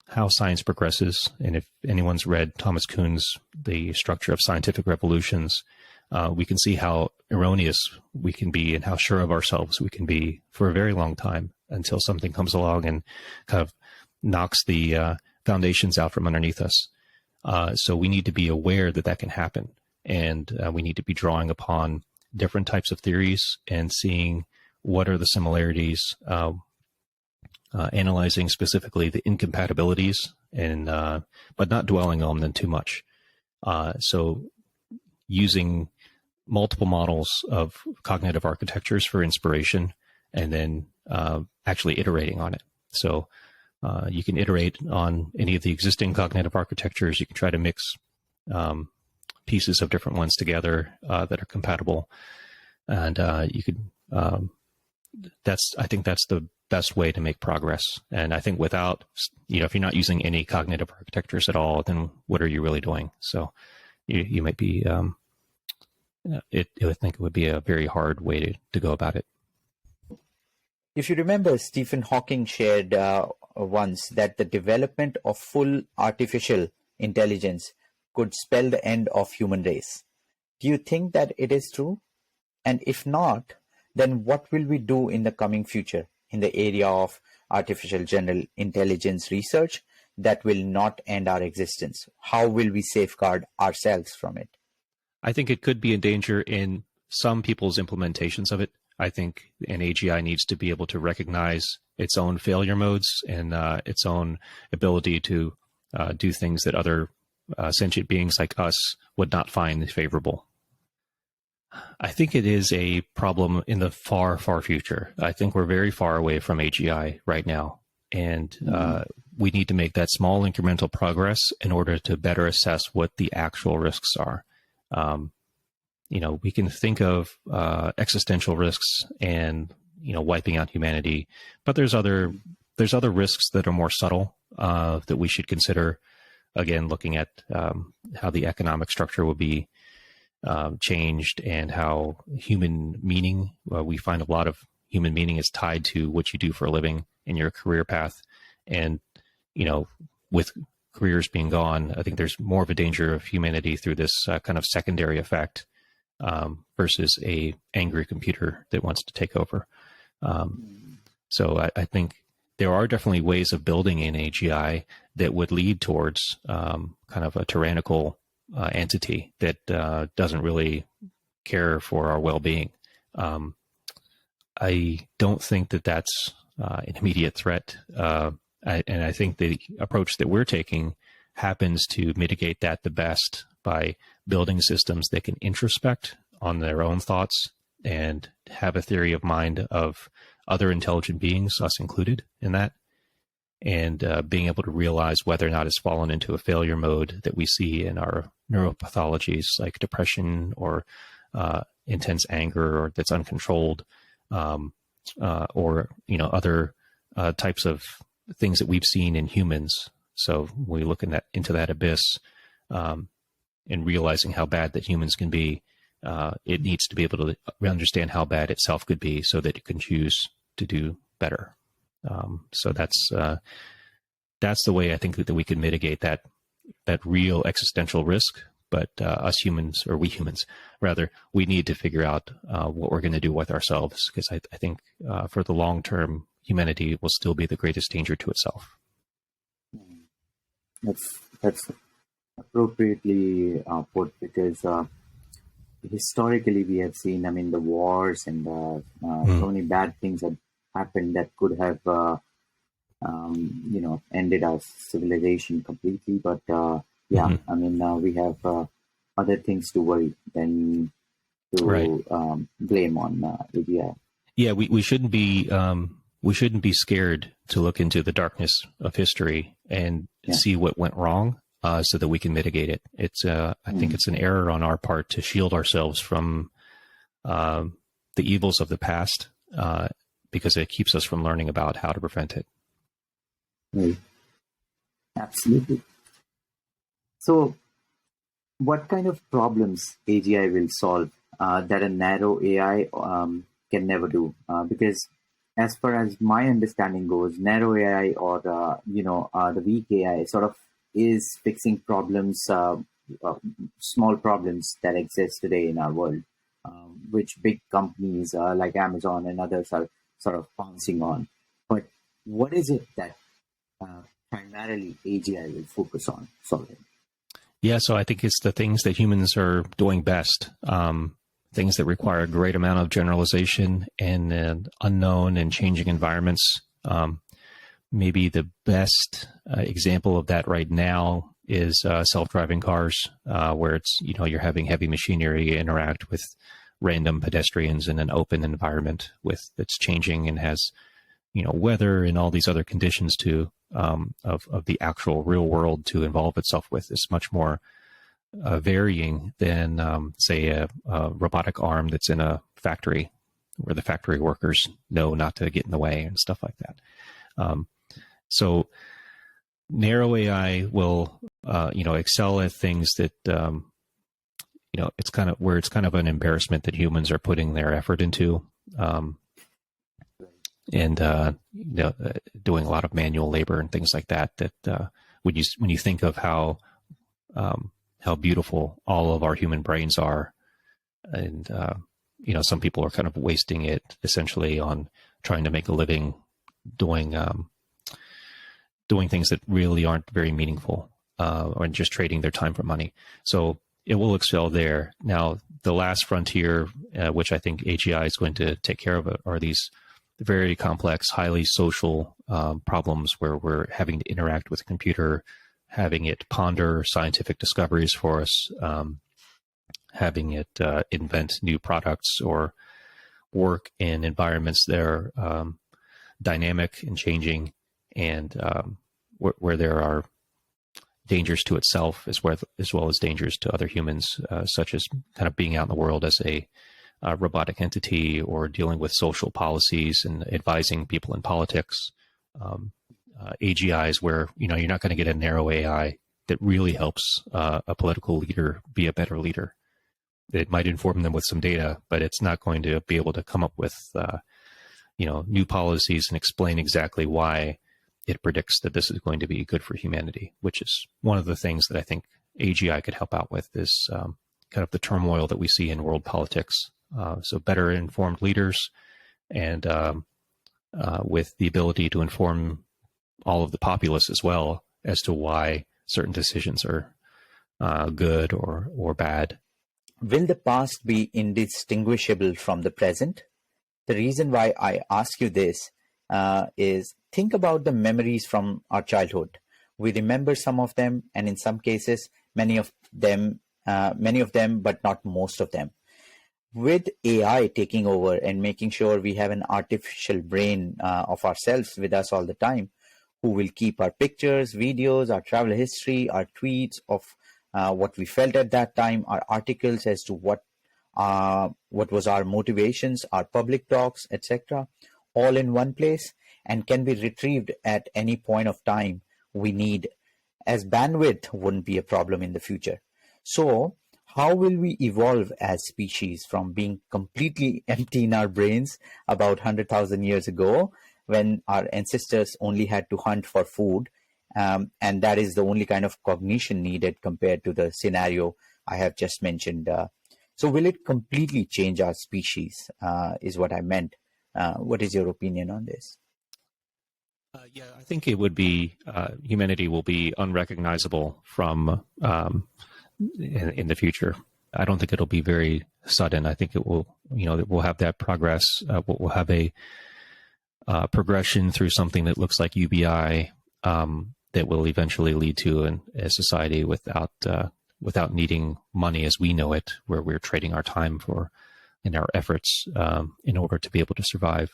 B: how science progresses. And if anyone's read Thomas Kuhn's The Structure of Scientific Revolutions, we can see how erroneous we can be and how sure of ourselves we can be for a very long time until something comes along and kind of knocks the foundations out from underneath us. So we need to be aware that that can happen. And we need to be drawing upon different types of theories and seeing what are the similarities, analyzing specifically the incompatibilities, and but not dwelling on them too much. So using multiple models of cognitive architectures for inspiration, and then actually iterating on it. So you can iterate on any of the existing cognitive architectures. You can try to mix pieces of different ones together that are compatible, and you could. I think that's the best way to make progress. And I think without, if you're not using any cognitive architectures at all, then what are you really doing? So you might be. I think it would be a very hard way to go about it.
A: If you remember, Stephen Hawking shared once that the development of full artificial intelligence could spell the end of human race. Do you think that it is true? And if not, then what will we do in the coming future in the area of artificial general intelligence research that will not end our existence? How will we safeguard ourselves from it?
B: I think it could be a danger in some people's implementations of it. I think an AGI needs to be able to recognize its own failure modes and its own ability to do things that other sentient beings like us would not find favorable. I think it is a problem in the far, far future. I think we're very far away from AGI right now. And we need to make that small incremental progress in order to better assess what the actual risks are. we can think of existential risks and wiping out humanity, but there's other risks that are more subtle that we should consider. Again, looking at how the economic structure will be changed and how human meaning, we find a lot of human meaning is tied to what you do for a living in your career path. And, with careers being gone, I think there's more of a danger of humanity through this kind of secondary effect versus a angry computer that wants to take over. So I think there are definitely ways of building an AGI that would lead towards kind of a tyrannical entity that doesn't really care for our well-being. I don't think that that's an immediate threat. And I think the approach that we're taking happens to mitigate that the best by building systems that can introspect on their own thoughts and have a theory of mind of other intelligent beings, us included in that, and being able to realize whether or not it's fallen into a failure mode that we see in our neuropathologies like depression or intense anger or that's uncontrolled, or other types of things that we've seen in humans. So we look into that abyss and realizing how bad that humans can be, it needs to be able to understand how bad itself could be so that it can choose to do better. So that's the way I think that we can mitigate that real existential risk. But we humans, we need to figure out what we're going to do with ourselves, because I think for the long term, humanity will still be the greatest danger to itself.
A: That's appropriately put, because historically we have seen, the wars and so many bad things that happened that could have ended our civilization completely. But we have other things to worry than to blame on AGI.
B: Yeah, we shouldn't be scared to look into the darkness of history and see what went wrong, so that we can mitigate it. It's I think it's an error on our part to shield ourselves from the evils of the past, because it keeps us from learning about how to prevent it.
A: Right. Absolutely. So, what kind of problems AGI will solve that a narrow AI can never do? Because as far as my understanding goes, narrow AI or the weak AI sort of is fixing problems, small problems that exist today in our world, which big companies like Amazon and others are sort of pouncing on. But what is it that primarily AGI will focus on solving?
B: Yeah, so I think it's the things that humans are doing best, things that require a great amount of generalization in unknown and changing environments. Maybe the best example of that right now is self-driving cars, where it's, you're having heavy machinery interact with random pedestrians in an open environment that's changing and has, weather and all these other conditions too, of the actual real world to involve itself with. Is much more varying than, say, a robotic arm that's in a factory where the factory workers know not to get in the way and stuff like that. So narrow AI will, excel at things that, it's kind of an embarrassment that humans are putting their effort into, and doing a lot of manual labor and things like that. That when you think of how beautiful all of our human brains are, and some people are kind of wasting it essentially on trying to make a living doing things that really aren't very meaningful, or just trading their time for money. So it will excel there. Now, the last frontier, which I think AGI is going to take care of, are these very complex, highly social problems where we're having to interact with a computer, having it ponder scientific discoveries for us, having it invent new products or work in environments that are dynamic and changing, and where there are dangers to itself as well as dangers to other humans, such as kind of being out in the world as a robotic entity or dealing with social policies and advising people in politics. AGIs where, you're not going to get a narrow AI that really helps a political leader be a better leader. It might inform them with some data, but it's not going to be able to come up with, new policies and explain exactly why it predicts that this is going to be good for humanity, which is one of the things that I think AGI could help out with is kind of the turmoil that we see in world politics. So better informed leaders and with the ability to inform all of the populace as well as to why certain decisions are good or bad.
A: Will the past be indistinguishable from the present? The reason why I ask you this is think about the memories from our childhood. We remember some of them, and in some cases, many of them, but not most of them. With AI taking over and making sure we have an artificial brain of ourselves with us all the time, who will keep our pictures, videos, our travel history, our tweets of what we felt at that time, our articles as to what was our motivations, our public talks, etc., all in one place and can be retrieved at any point of time we need, as bandwidth wouldn't be a problem in the future. So how will we evolve as species from being completely empty in our brains about 100,000 years ago when our ancestors only had to hunt for food, and that is the only kind of cognition needed compared to the scenario I have just mentioned. So will it completely change our species is what I meant. What is your opinion on this?
B: Yeah, I think it would be, humanity will be unrecognizable from in the future. I don't think it'll be very sudden. I think it will, we'll have that progress. We'll have a progression through something that looks like UBI that will eventually lead to a society without needing money as we know it, where we're trading our time in our efforts in order to be able to survive.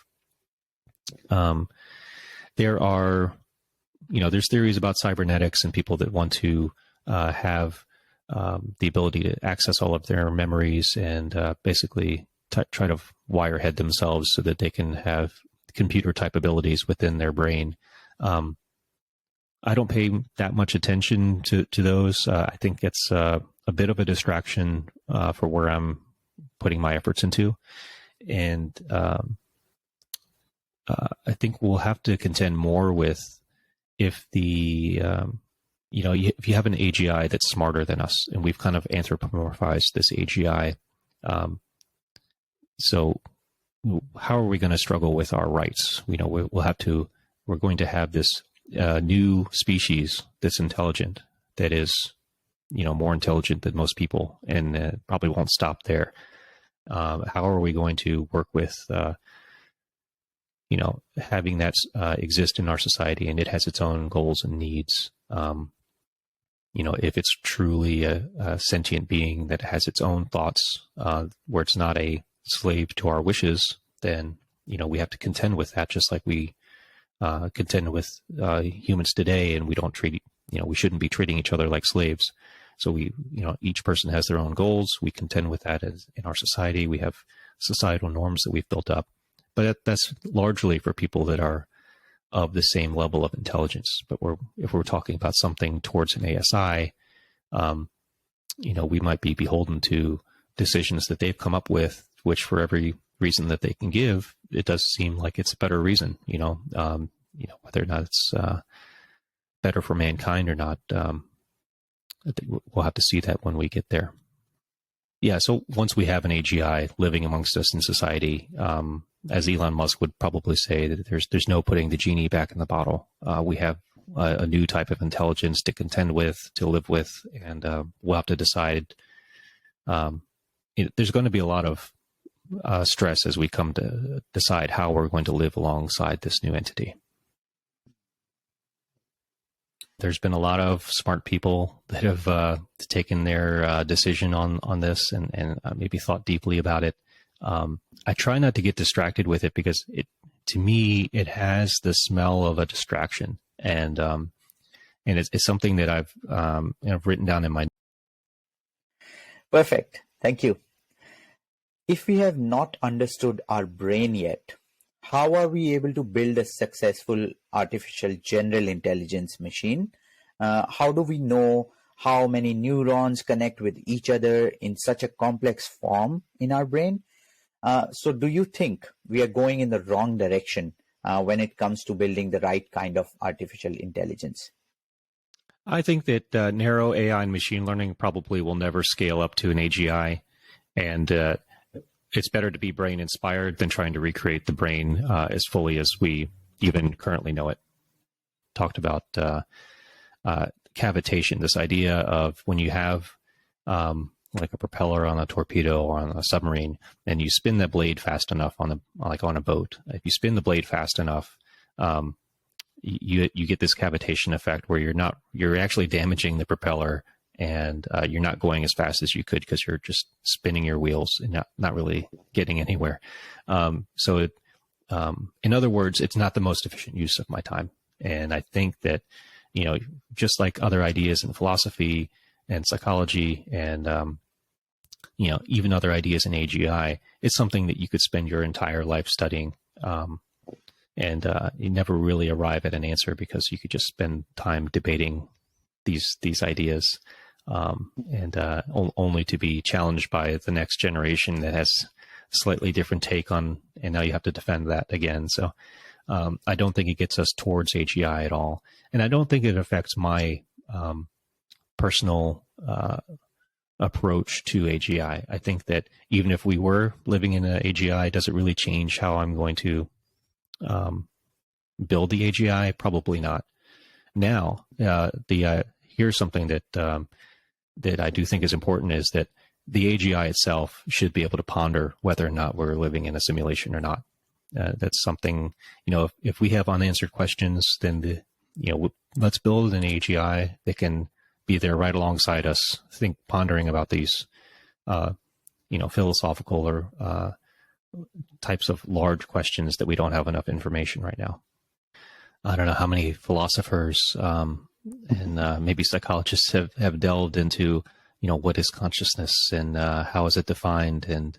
B: There are, there's theories about cybernetics and people that want to have the ability to access all of their memories and basically try to wirehead themselves so that they can have computer type abilities within their brain. I don't pay that much attention to those. I think it's a bit of a distraction for where I'm putting my efforts into. And I think we'll have to contend more with if the, if you have an AGI that's smarter than us, and we've kind of anthropomorphized this AGI. So how are we going to struggle with our rights? We're going to have this new species that's intelligent, that is, more intelligent than most people, and probably won't stop there. How are we going to work with, having that exist in our society, and it has its own goals and needs? If it's truly a sentient being that has its own thoughts, where it's not a slave to our wishes, then, we have to contend with that, just like we contend with humans today, and we don't treat, we shouldn't be treating each other like slaves. So each person has their own goals. We contend with that in our society. We have societal norms that we've built up, but that's largely for people that are of the same level of intelligence. But if we're talking about something towards an ASI, we might be beholden to decisions that they've come up with, which for every reason that they can give, it does seem like it's a better reason, whether or not it's better for mankind or not. I think we'll have to see that when we get there. Yeah, so once we have an AGI living amongst us in society, as Elon Musk would probably say, that there's no putting the genie back in the bottle. We have a new type of intelligence to contend with, to live with, and we'll have to decide. There's going to be a lot of stress as we come to decide how we're going to live alongside this new entity. There's been a lot of smart people that have taken their decision on this and maybe thought deeply about it. I try not to get distracted with it because to me, it has the smell of a distraction. And And it's something that I've written down in my.
A: Perfect. Thank you. If we have not understood our brain yet, how are we able to build a successful artificial general intelligence machine? How do we know how many neurons connect with each other in such a complex form in our brain? So do you think we are going in the wrong direction when it comes to building the right kind of artificial intelligence?
B: I think that narrow AI and machine learning probably will never scale up to an AGI, and it's better to be brain inspired than trying to recreate the brain as fully as we even currently know it. Talked about cavitation, this idea of when you have like a propeller on a torpedo or on a submarine, and you spin the blade fast enough on a boat. If you spin the blade fast enough, you get this cavitation effect where you're actually damaging the propeller, and you're not going as fast as you could because you're just spinning your wheels and not really getting anywhere. So in other words, it's not the most efficient use of my time. And I think that, just like other ideas in philosophy and psychology and, even other ideas in AGI, it's something that you could spend your entire life studying. And you never really arrive at an answer because you could just spend time debating these ideas, and only to be challenged by the next generation that has a slightly different take on, and now you have to defend that again. So I don't think it gets us towards AGI at all, and I don't think it affects my personal approach to AGI. I think that even if we were living in an AGI, does it really change how I'm going to build the AGI? Probably not. Now, here's something that I do think is important, is that the AGI itself should be able to ponder whether or not we're living in a simulation or not. That's something, if we have unanswered questions, then let's build an AGI that can be there right alongside us, pondering about these, philosophical or types of large questions that we don't have enough information right now. I don't know how many philosophers and maybe psychologists have delved into, what is consciousness and how is it defined, and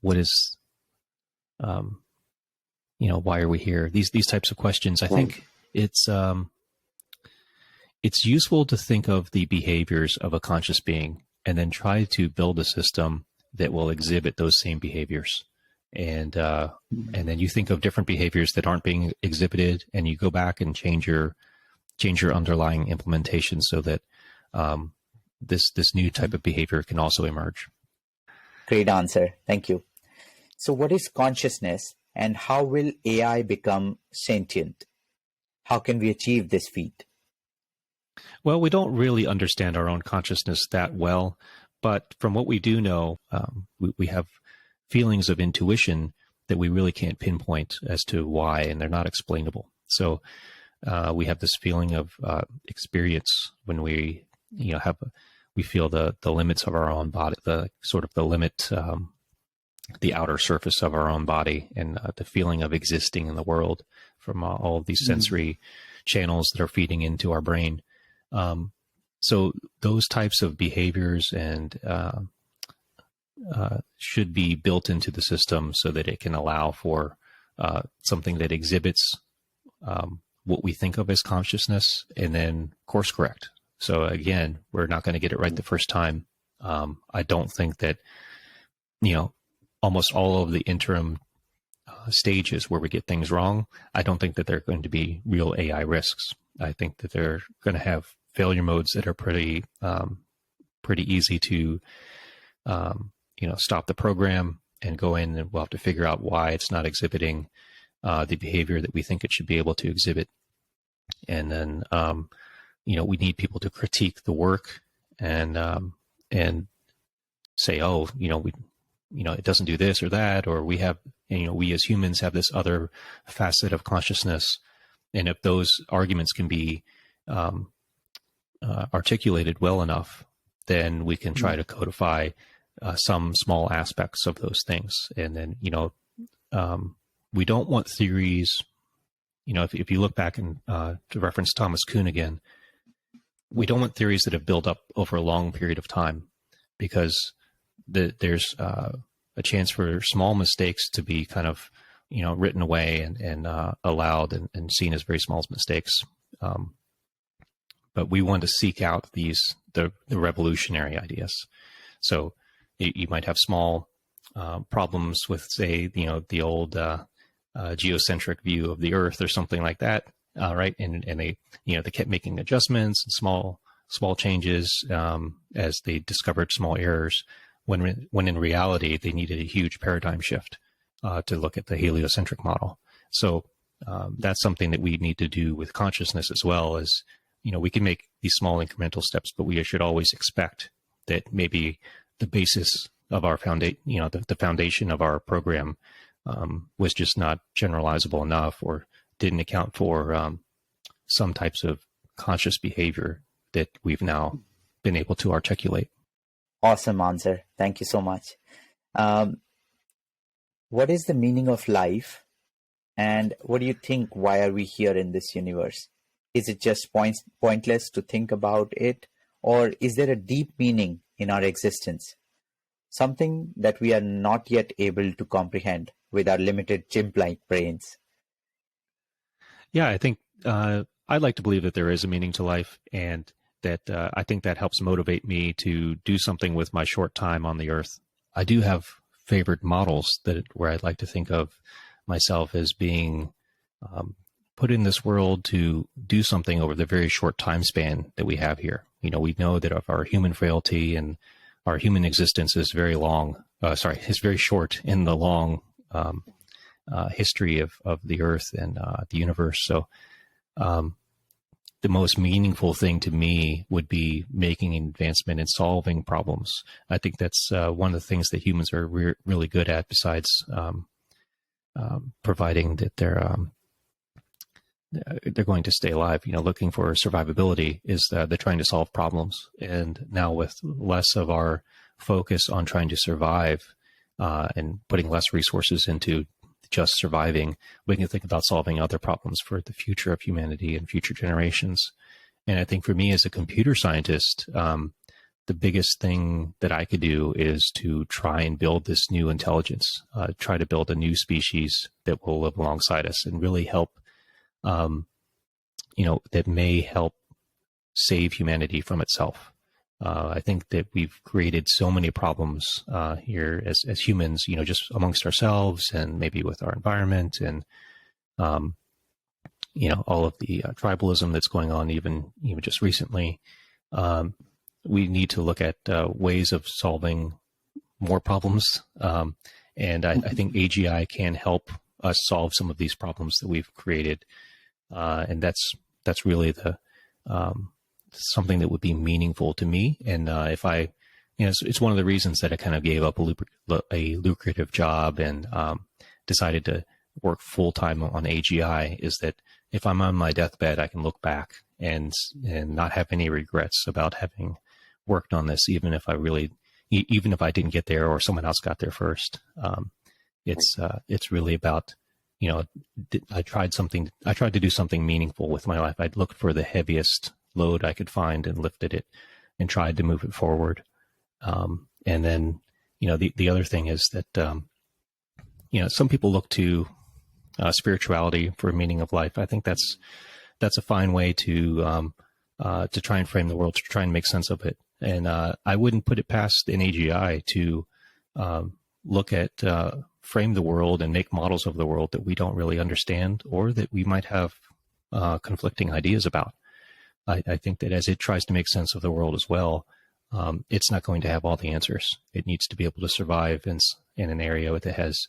B: what is, why are we here? These types of questions. I think it's useful to think of the behaviors of a conscious being and then try to build a system that will exhibit those same behaviors. And then you think of different behaviors that aren't being exhibited, and you go back and change your underlying implementation so that this new type of behavior can also emerge.
A: Great answer. Thank you. So what is consciousness, and how will AI become sentient? How can we achieve this feat?
B: Well, we don't really understand our own consciousness that well, but from what we do know, we have feelings of intuition that we really can't pinpoint as to why, and they're not explainable. So we have this feeling of experience when we, we feel the limits of our own body, the limit, the outer surface of our own body, and the feeling of existing in the world from all of these sensory channels that are feeding into our brain. So those types of behaviors and should be built into the system so that it can allow for something that exhibits what we think of as consciousness, and then course correct. So again, we're not going to get it right the first time. I don't think that, almost all of the interim stages where we get things wrong, I don't think that they're going to be real AI risks. I think that they're going to have failure modes that are pretty easy to, stop the program and go in, and we'll have to figure out why it's not exhibiting the behavior that we think it should be able to exhibit. And then, we need people to critique the work and say, it doesn't do this or that, or we have, we as humans have this other facet of consciousness. And if those arguments can be articulated well enough, then we can try to codify some small aspects of those things. And then, we don't want theories if you look back and to reference Thomas Kuhn again, we don't want theories that have built up over a long period of time, because there's a chance for small mistakes to be kind of, written away and allowed and seen as very small mistakes. But we want to seek out the revolutionary ideas. So you might have small problems with, say, the old geocentric view of the Earth or something like that, right? And they kept making adjustments and small changes as they discovered small errors. When in reality they needed a huge paradigm shift to look at the heliocentric model. So that's something that we need to do with consciousness as well. As we can make these small incremental steps, but we should always expect that maybe the basis of our the foundation of our program was just not generalizable enough, or didn't account for some types of conscious behavior that we've now been able to articulate.
A: Awesome answer. Thank you so much. What is the meaning of life? And what do you think? Why are we here in this universe? Is it just pointless to think about it? Or is there a deep meaning in our existence? Something that we are not yet able to comprehend with our limited chimp-like brains.
B: Yeah, I think I'd like to believe that there is a meaning to life, and that I think that helps motivate me to do something with my short time on the earth. I do have favored models where I'd like to think of myself as being put in this world to do something over the very short time span that we have here. We know that of our human frailty and our human existence is very is very short in the long history of the earth and the universe. So the most meaningful thing to me would be making an advancement in solving problems. I think that's one of the things that humans are really good at, besides providing that they're going to stay alive. Looking for survivability is they're trying to solve problems. And now with less of our focus on trying to survive and putting less resources into just surviving, we can think about solving other problems for the future of humanity and future generations. And I think for me as a computer scientist, the biggest thing that I could do is to try and build this new intelligence, try to build a new species that will live alongside us and really help, that may help save humanity from itself. I think that we've created so many problems here as humans, just amongst ourselves and maybe with our environment and, all of the tribalism that's going on, even just recently. We need to look at ways of solving more problems. And I think AGI can help us solve some of these problems that we've created. And that's really the something that would be meaningful to me. And if I, it's one of the reasons that I kind of gave up a lucrative job and decided to work full time on AGI, is that if I'm on my deathbed, I can look back and not have any regrets about having worked on this, even if I didn't get there or someone else got there first. It's really about, I tried to do something meaningful with my life. I'd looked for the heaviest load I could find and lifted it and tried to move it forward. And then, the other thing is that, some people look to spirituality for a meaning of life. I think that's a fine way to try and frame the world, to try and make sense of it. And I wouldn't put it past an AGI to look at, frame the world and make models of the world that we don't really understand, or that we might have conflicting ideas about. I think that as it tries to make sense of the world as well, it's not going to have all the answers. It needs to be able to survive in an area that has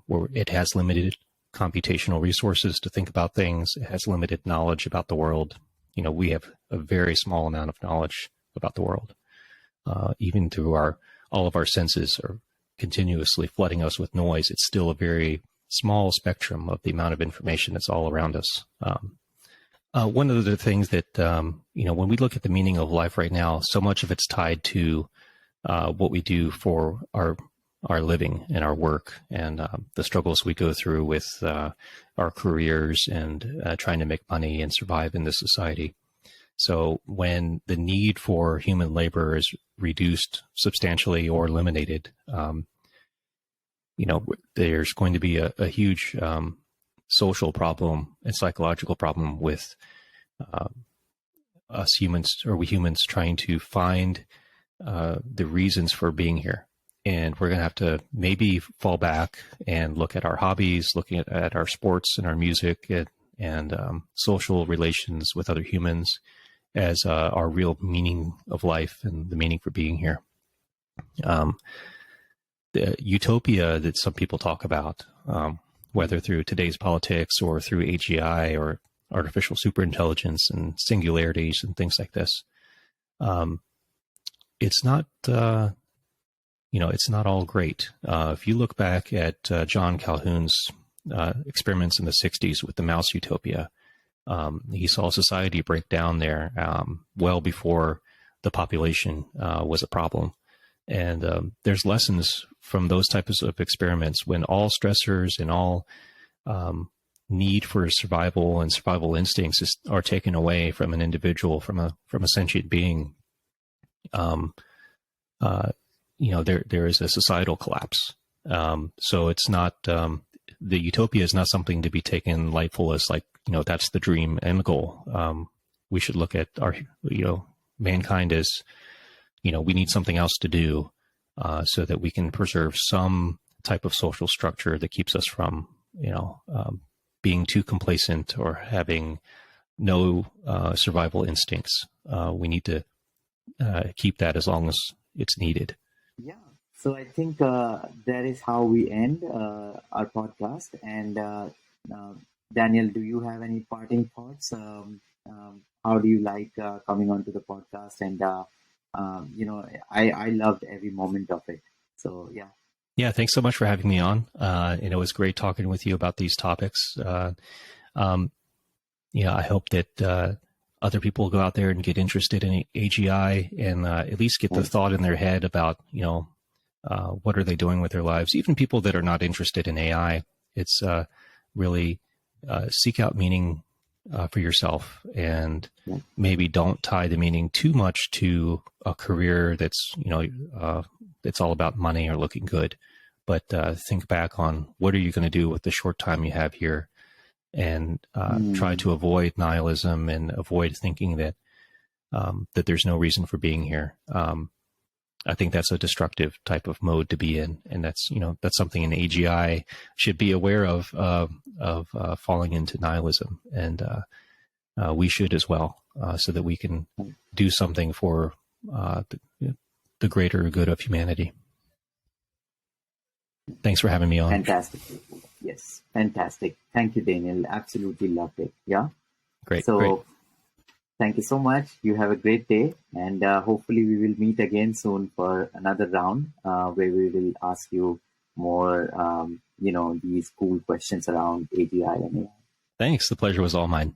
B: where it has limited computational resources to think about things. It has limited knowledge about the world. We have a very small amount of knowledge about the world. Even through all of our senses are continuously flooding us with noise, it's still a very small spectrum of the amount of information that's all around us. One of the things that, when we look at the meaning of life right now, so much of it's tied to what we do for our our living and our work and the struggles we go through with our careers and trying to make money and survive in this society. So when the need for human labor is reduced substantially or eliminated, there's going to be a huge social problem and psychological problem with us humans, or we humans, trying to find the reasons for being here. And we're going to have to maybe fall back and look at our hobbies, looking at our sports and our music and social relations with other humans as our real meaning of life and the meaning for being here. The utopia that some people talk about, whether through today's politics or through AGI or artificial superintelligence and singularities and things like this, it's not, it's not all great. If you look back at John Calhoun's experiments in the 60s with the mouse utopia, he saw society break down there well before the population was a problem. And there's lessons from those types of experiments when all stressors and all need for survival and survival instincts are taken away from an individual, from a sentient being. There is a societal collapse. So it's not, the utopia is not something to be taken lightful as like, that's the dream end goal. We should look at our, mankind as, we need something else to do so that we can preserve some type of social structure that keeps us from, being too complacent or having no survival instincts. We need to keep that as long as it's needed.
A: Yeah. So I think that is how we end our podcast. And Daniel, do you have any parting thoughts? How do you like coming onto the podcast? And I loved every moment of it. So yeah.
B: Yeah, thanks so much for having me on. It was great talking with you about these topics. I hope that other people go out there and get interested in AGI and at least get the thought in their head about, what are they doing with their lives? Even people that are not interested in AI, it's really seek out meaning for yourself, and maybe don't tie the meaning too much to a career that's, it's all about money or looking good. But think back on what are you going to do with the short time you have here, and try to avoid nihilism and avoid thinking that that there's no reason for being here. I think that's a destructive type of mode to be in, and that's something an AGI should be aware of falling into nihilism, and we should as well, so that we can do something for the greater good of humanity. Thanks for having me on.
A: Fantastic. Yes, fantastic. Thank you, Daniel. Absolutely loved it. Yeah.
B: Great.
A: So,
B: great.
A: Thank you so much. You have a great day, and hopefully we will meet again soon for another round where we will ask you more, these cool questions around AGI and AI.
B: Thanks. The pleasure was all mine.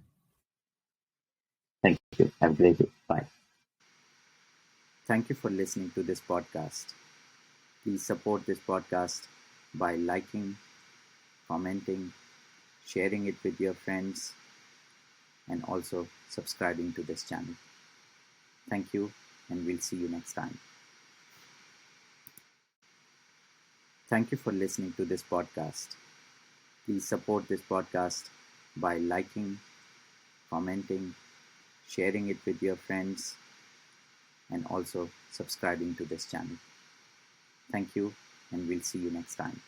A: Thank you. Have a great day. Bye. Thank you for listening to this podcast. Please support this podcast by liking, commenting, sharing it with your friends, and also subscribing to this channel. Thank you, and we'll see you next time. Thank you for listening to this podcast. Please support this podcast by liking, commenting, sharing it with your friends, and also subscribing to this channel. Thank you, and we'll see you next time.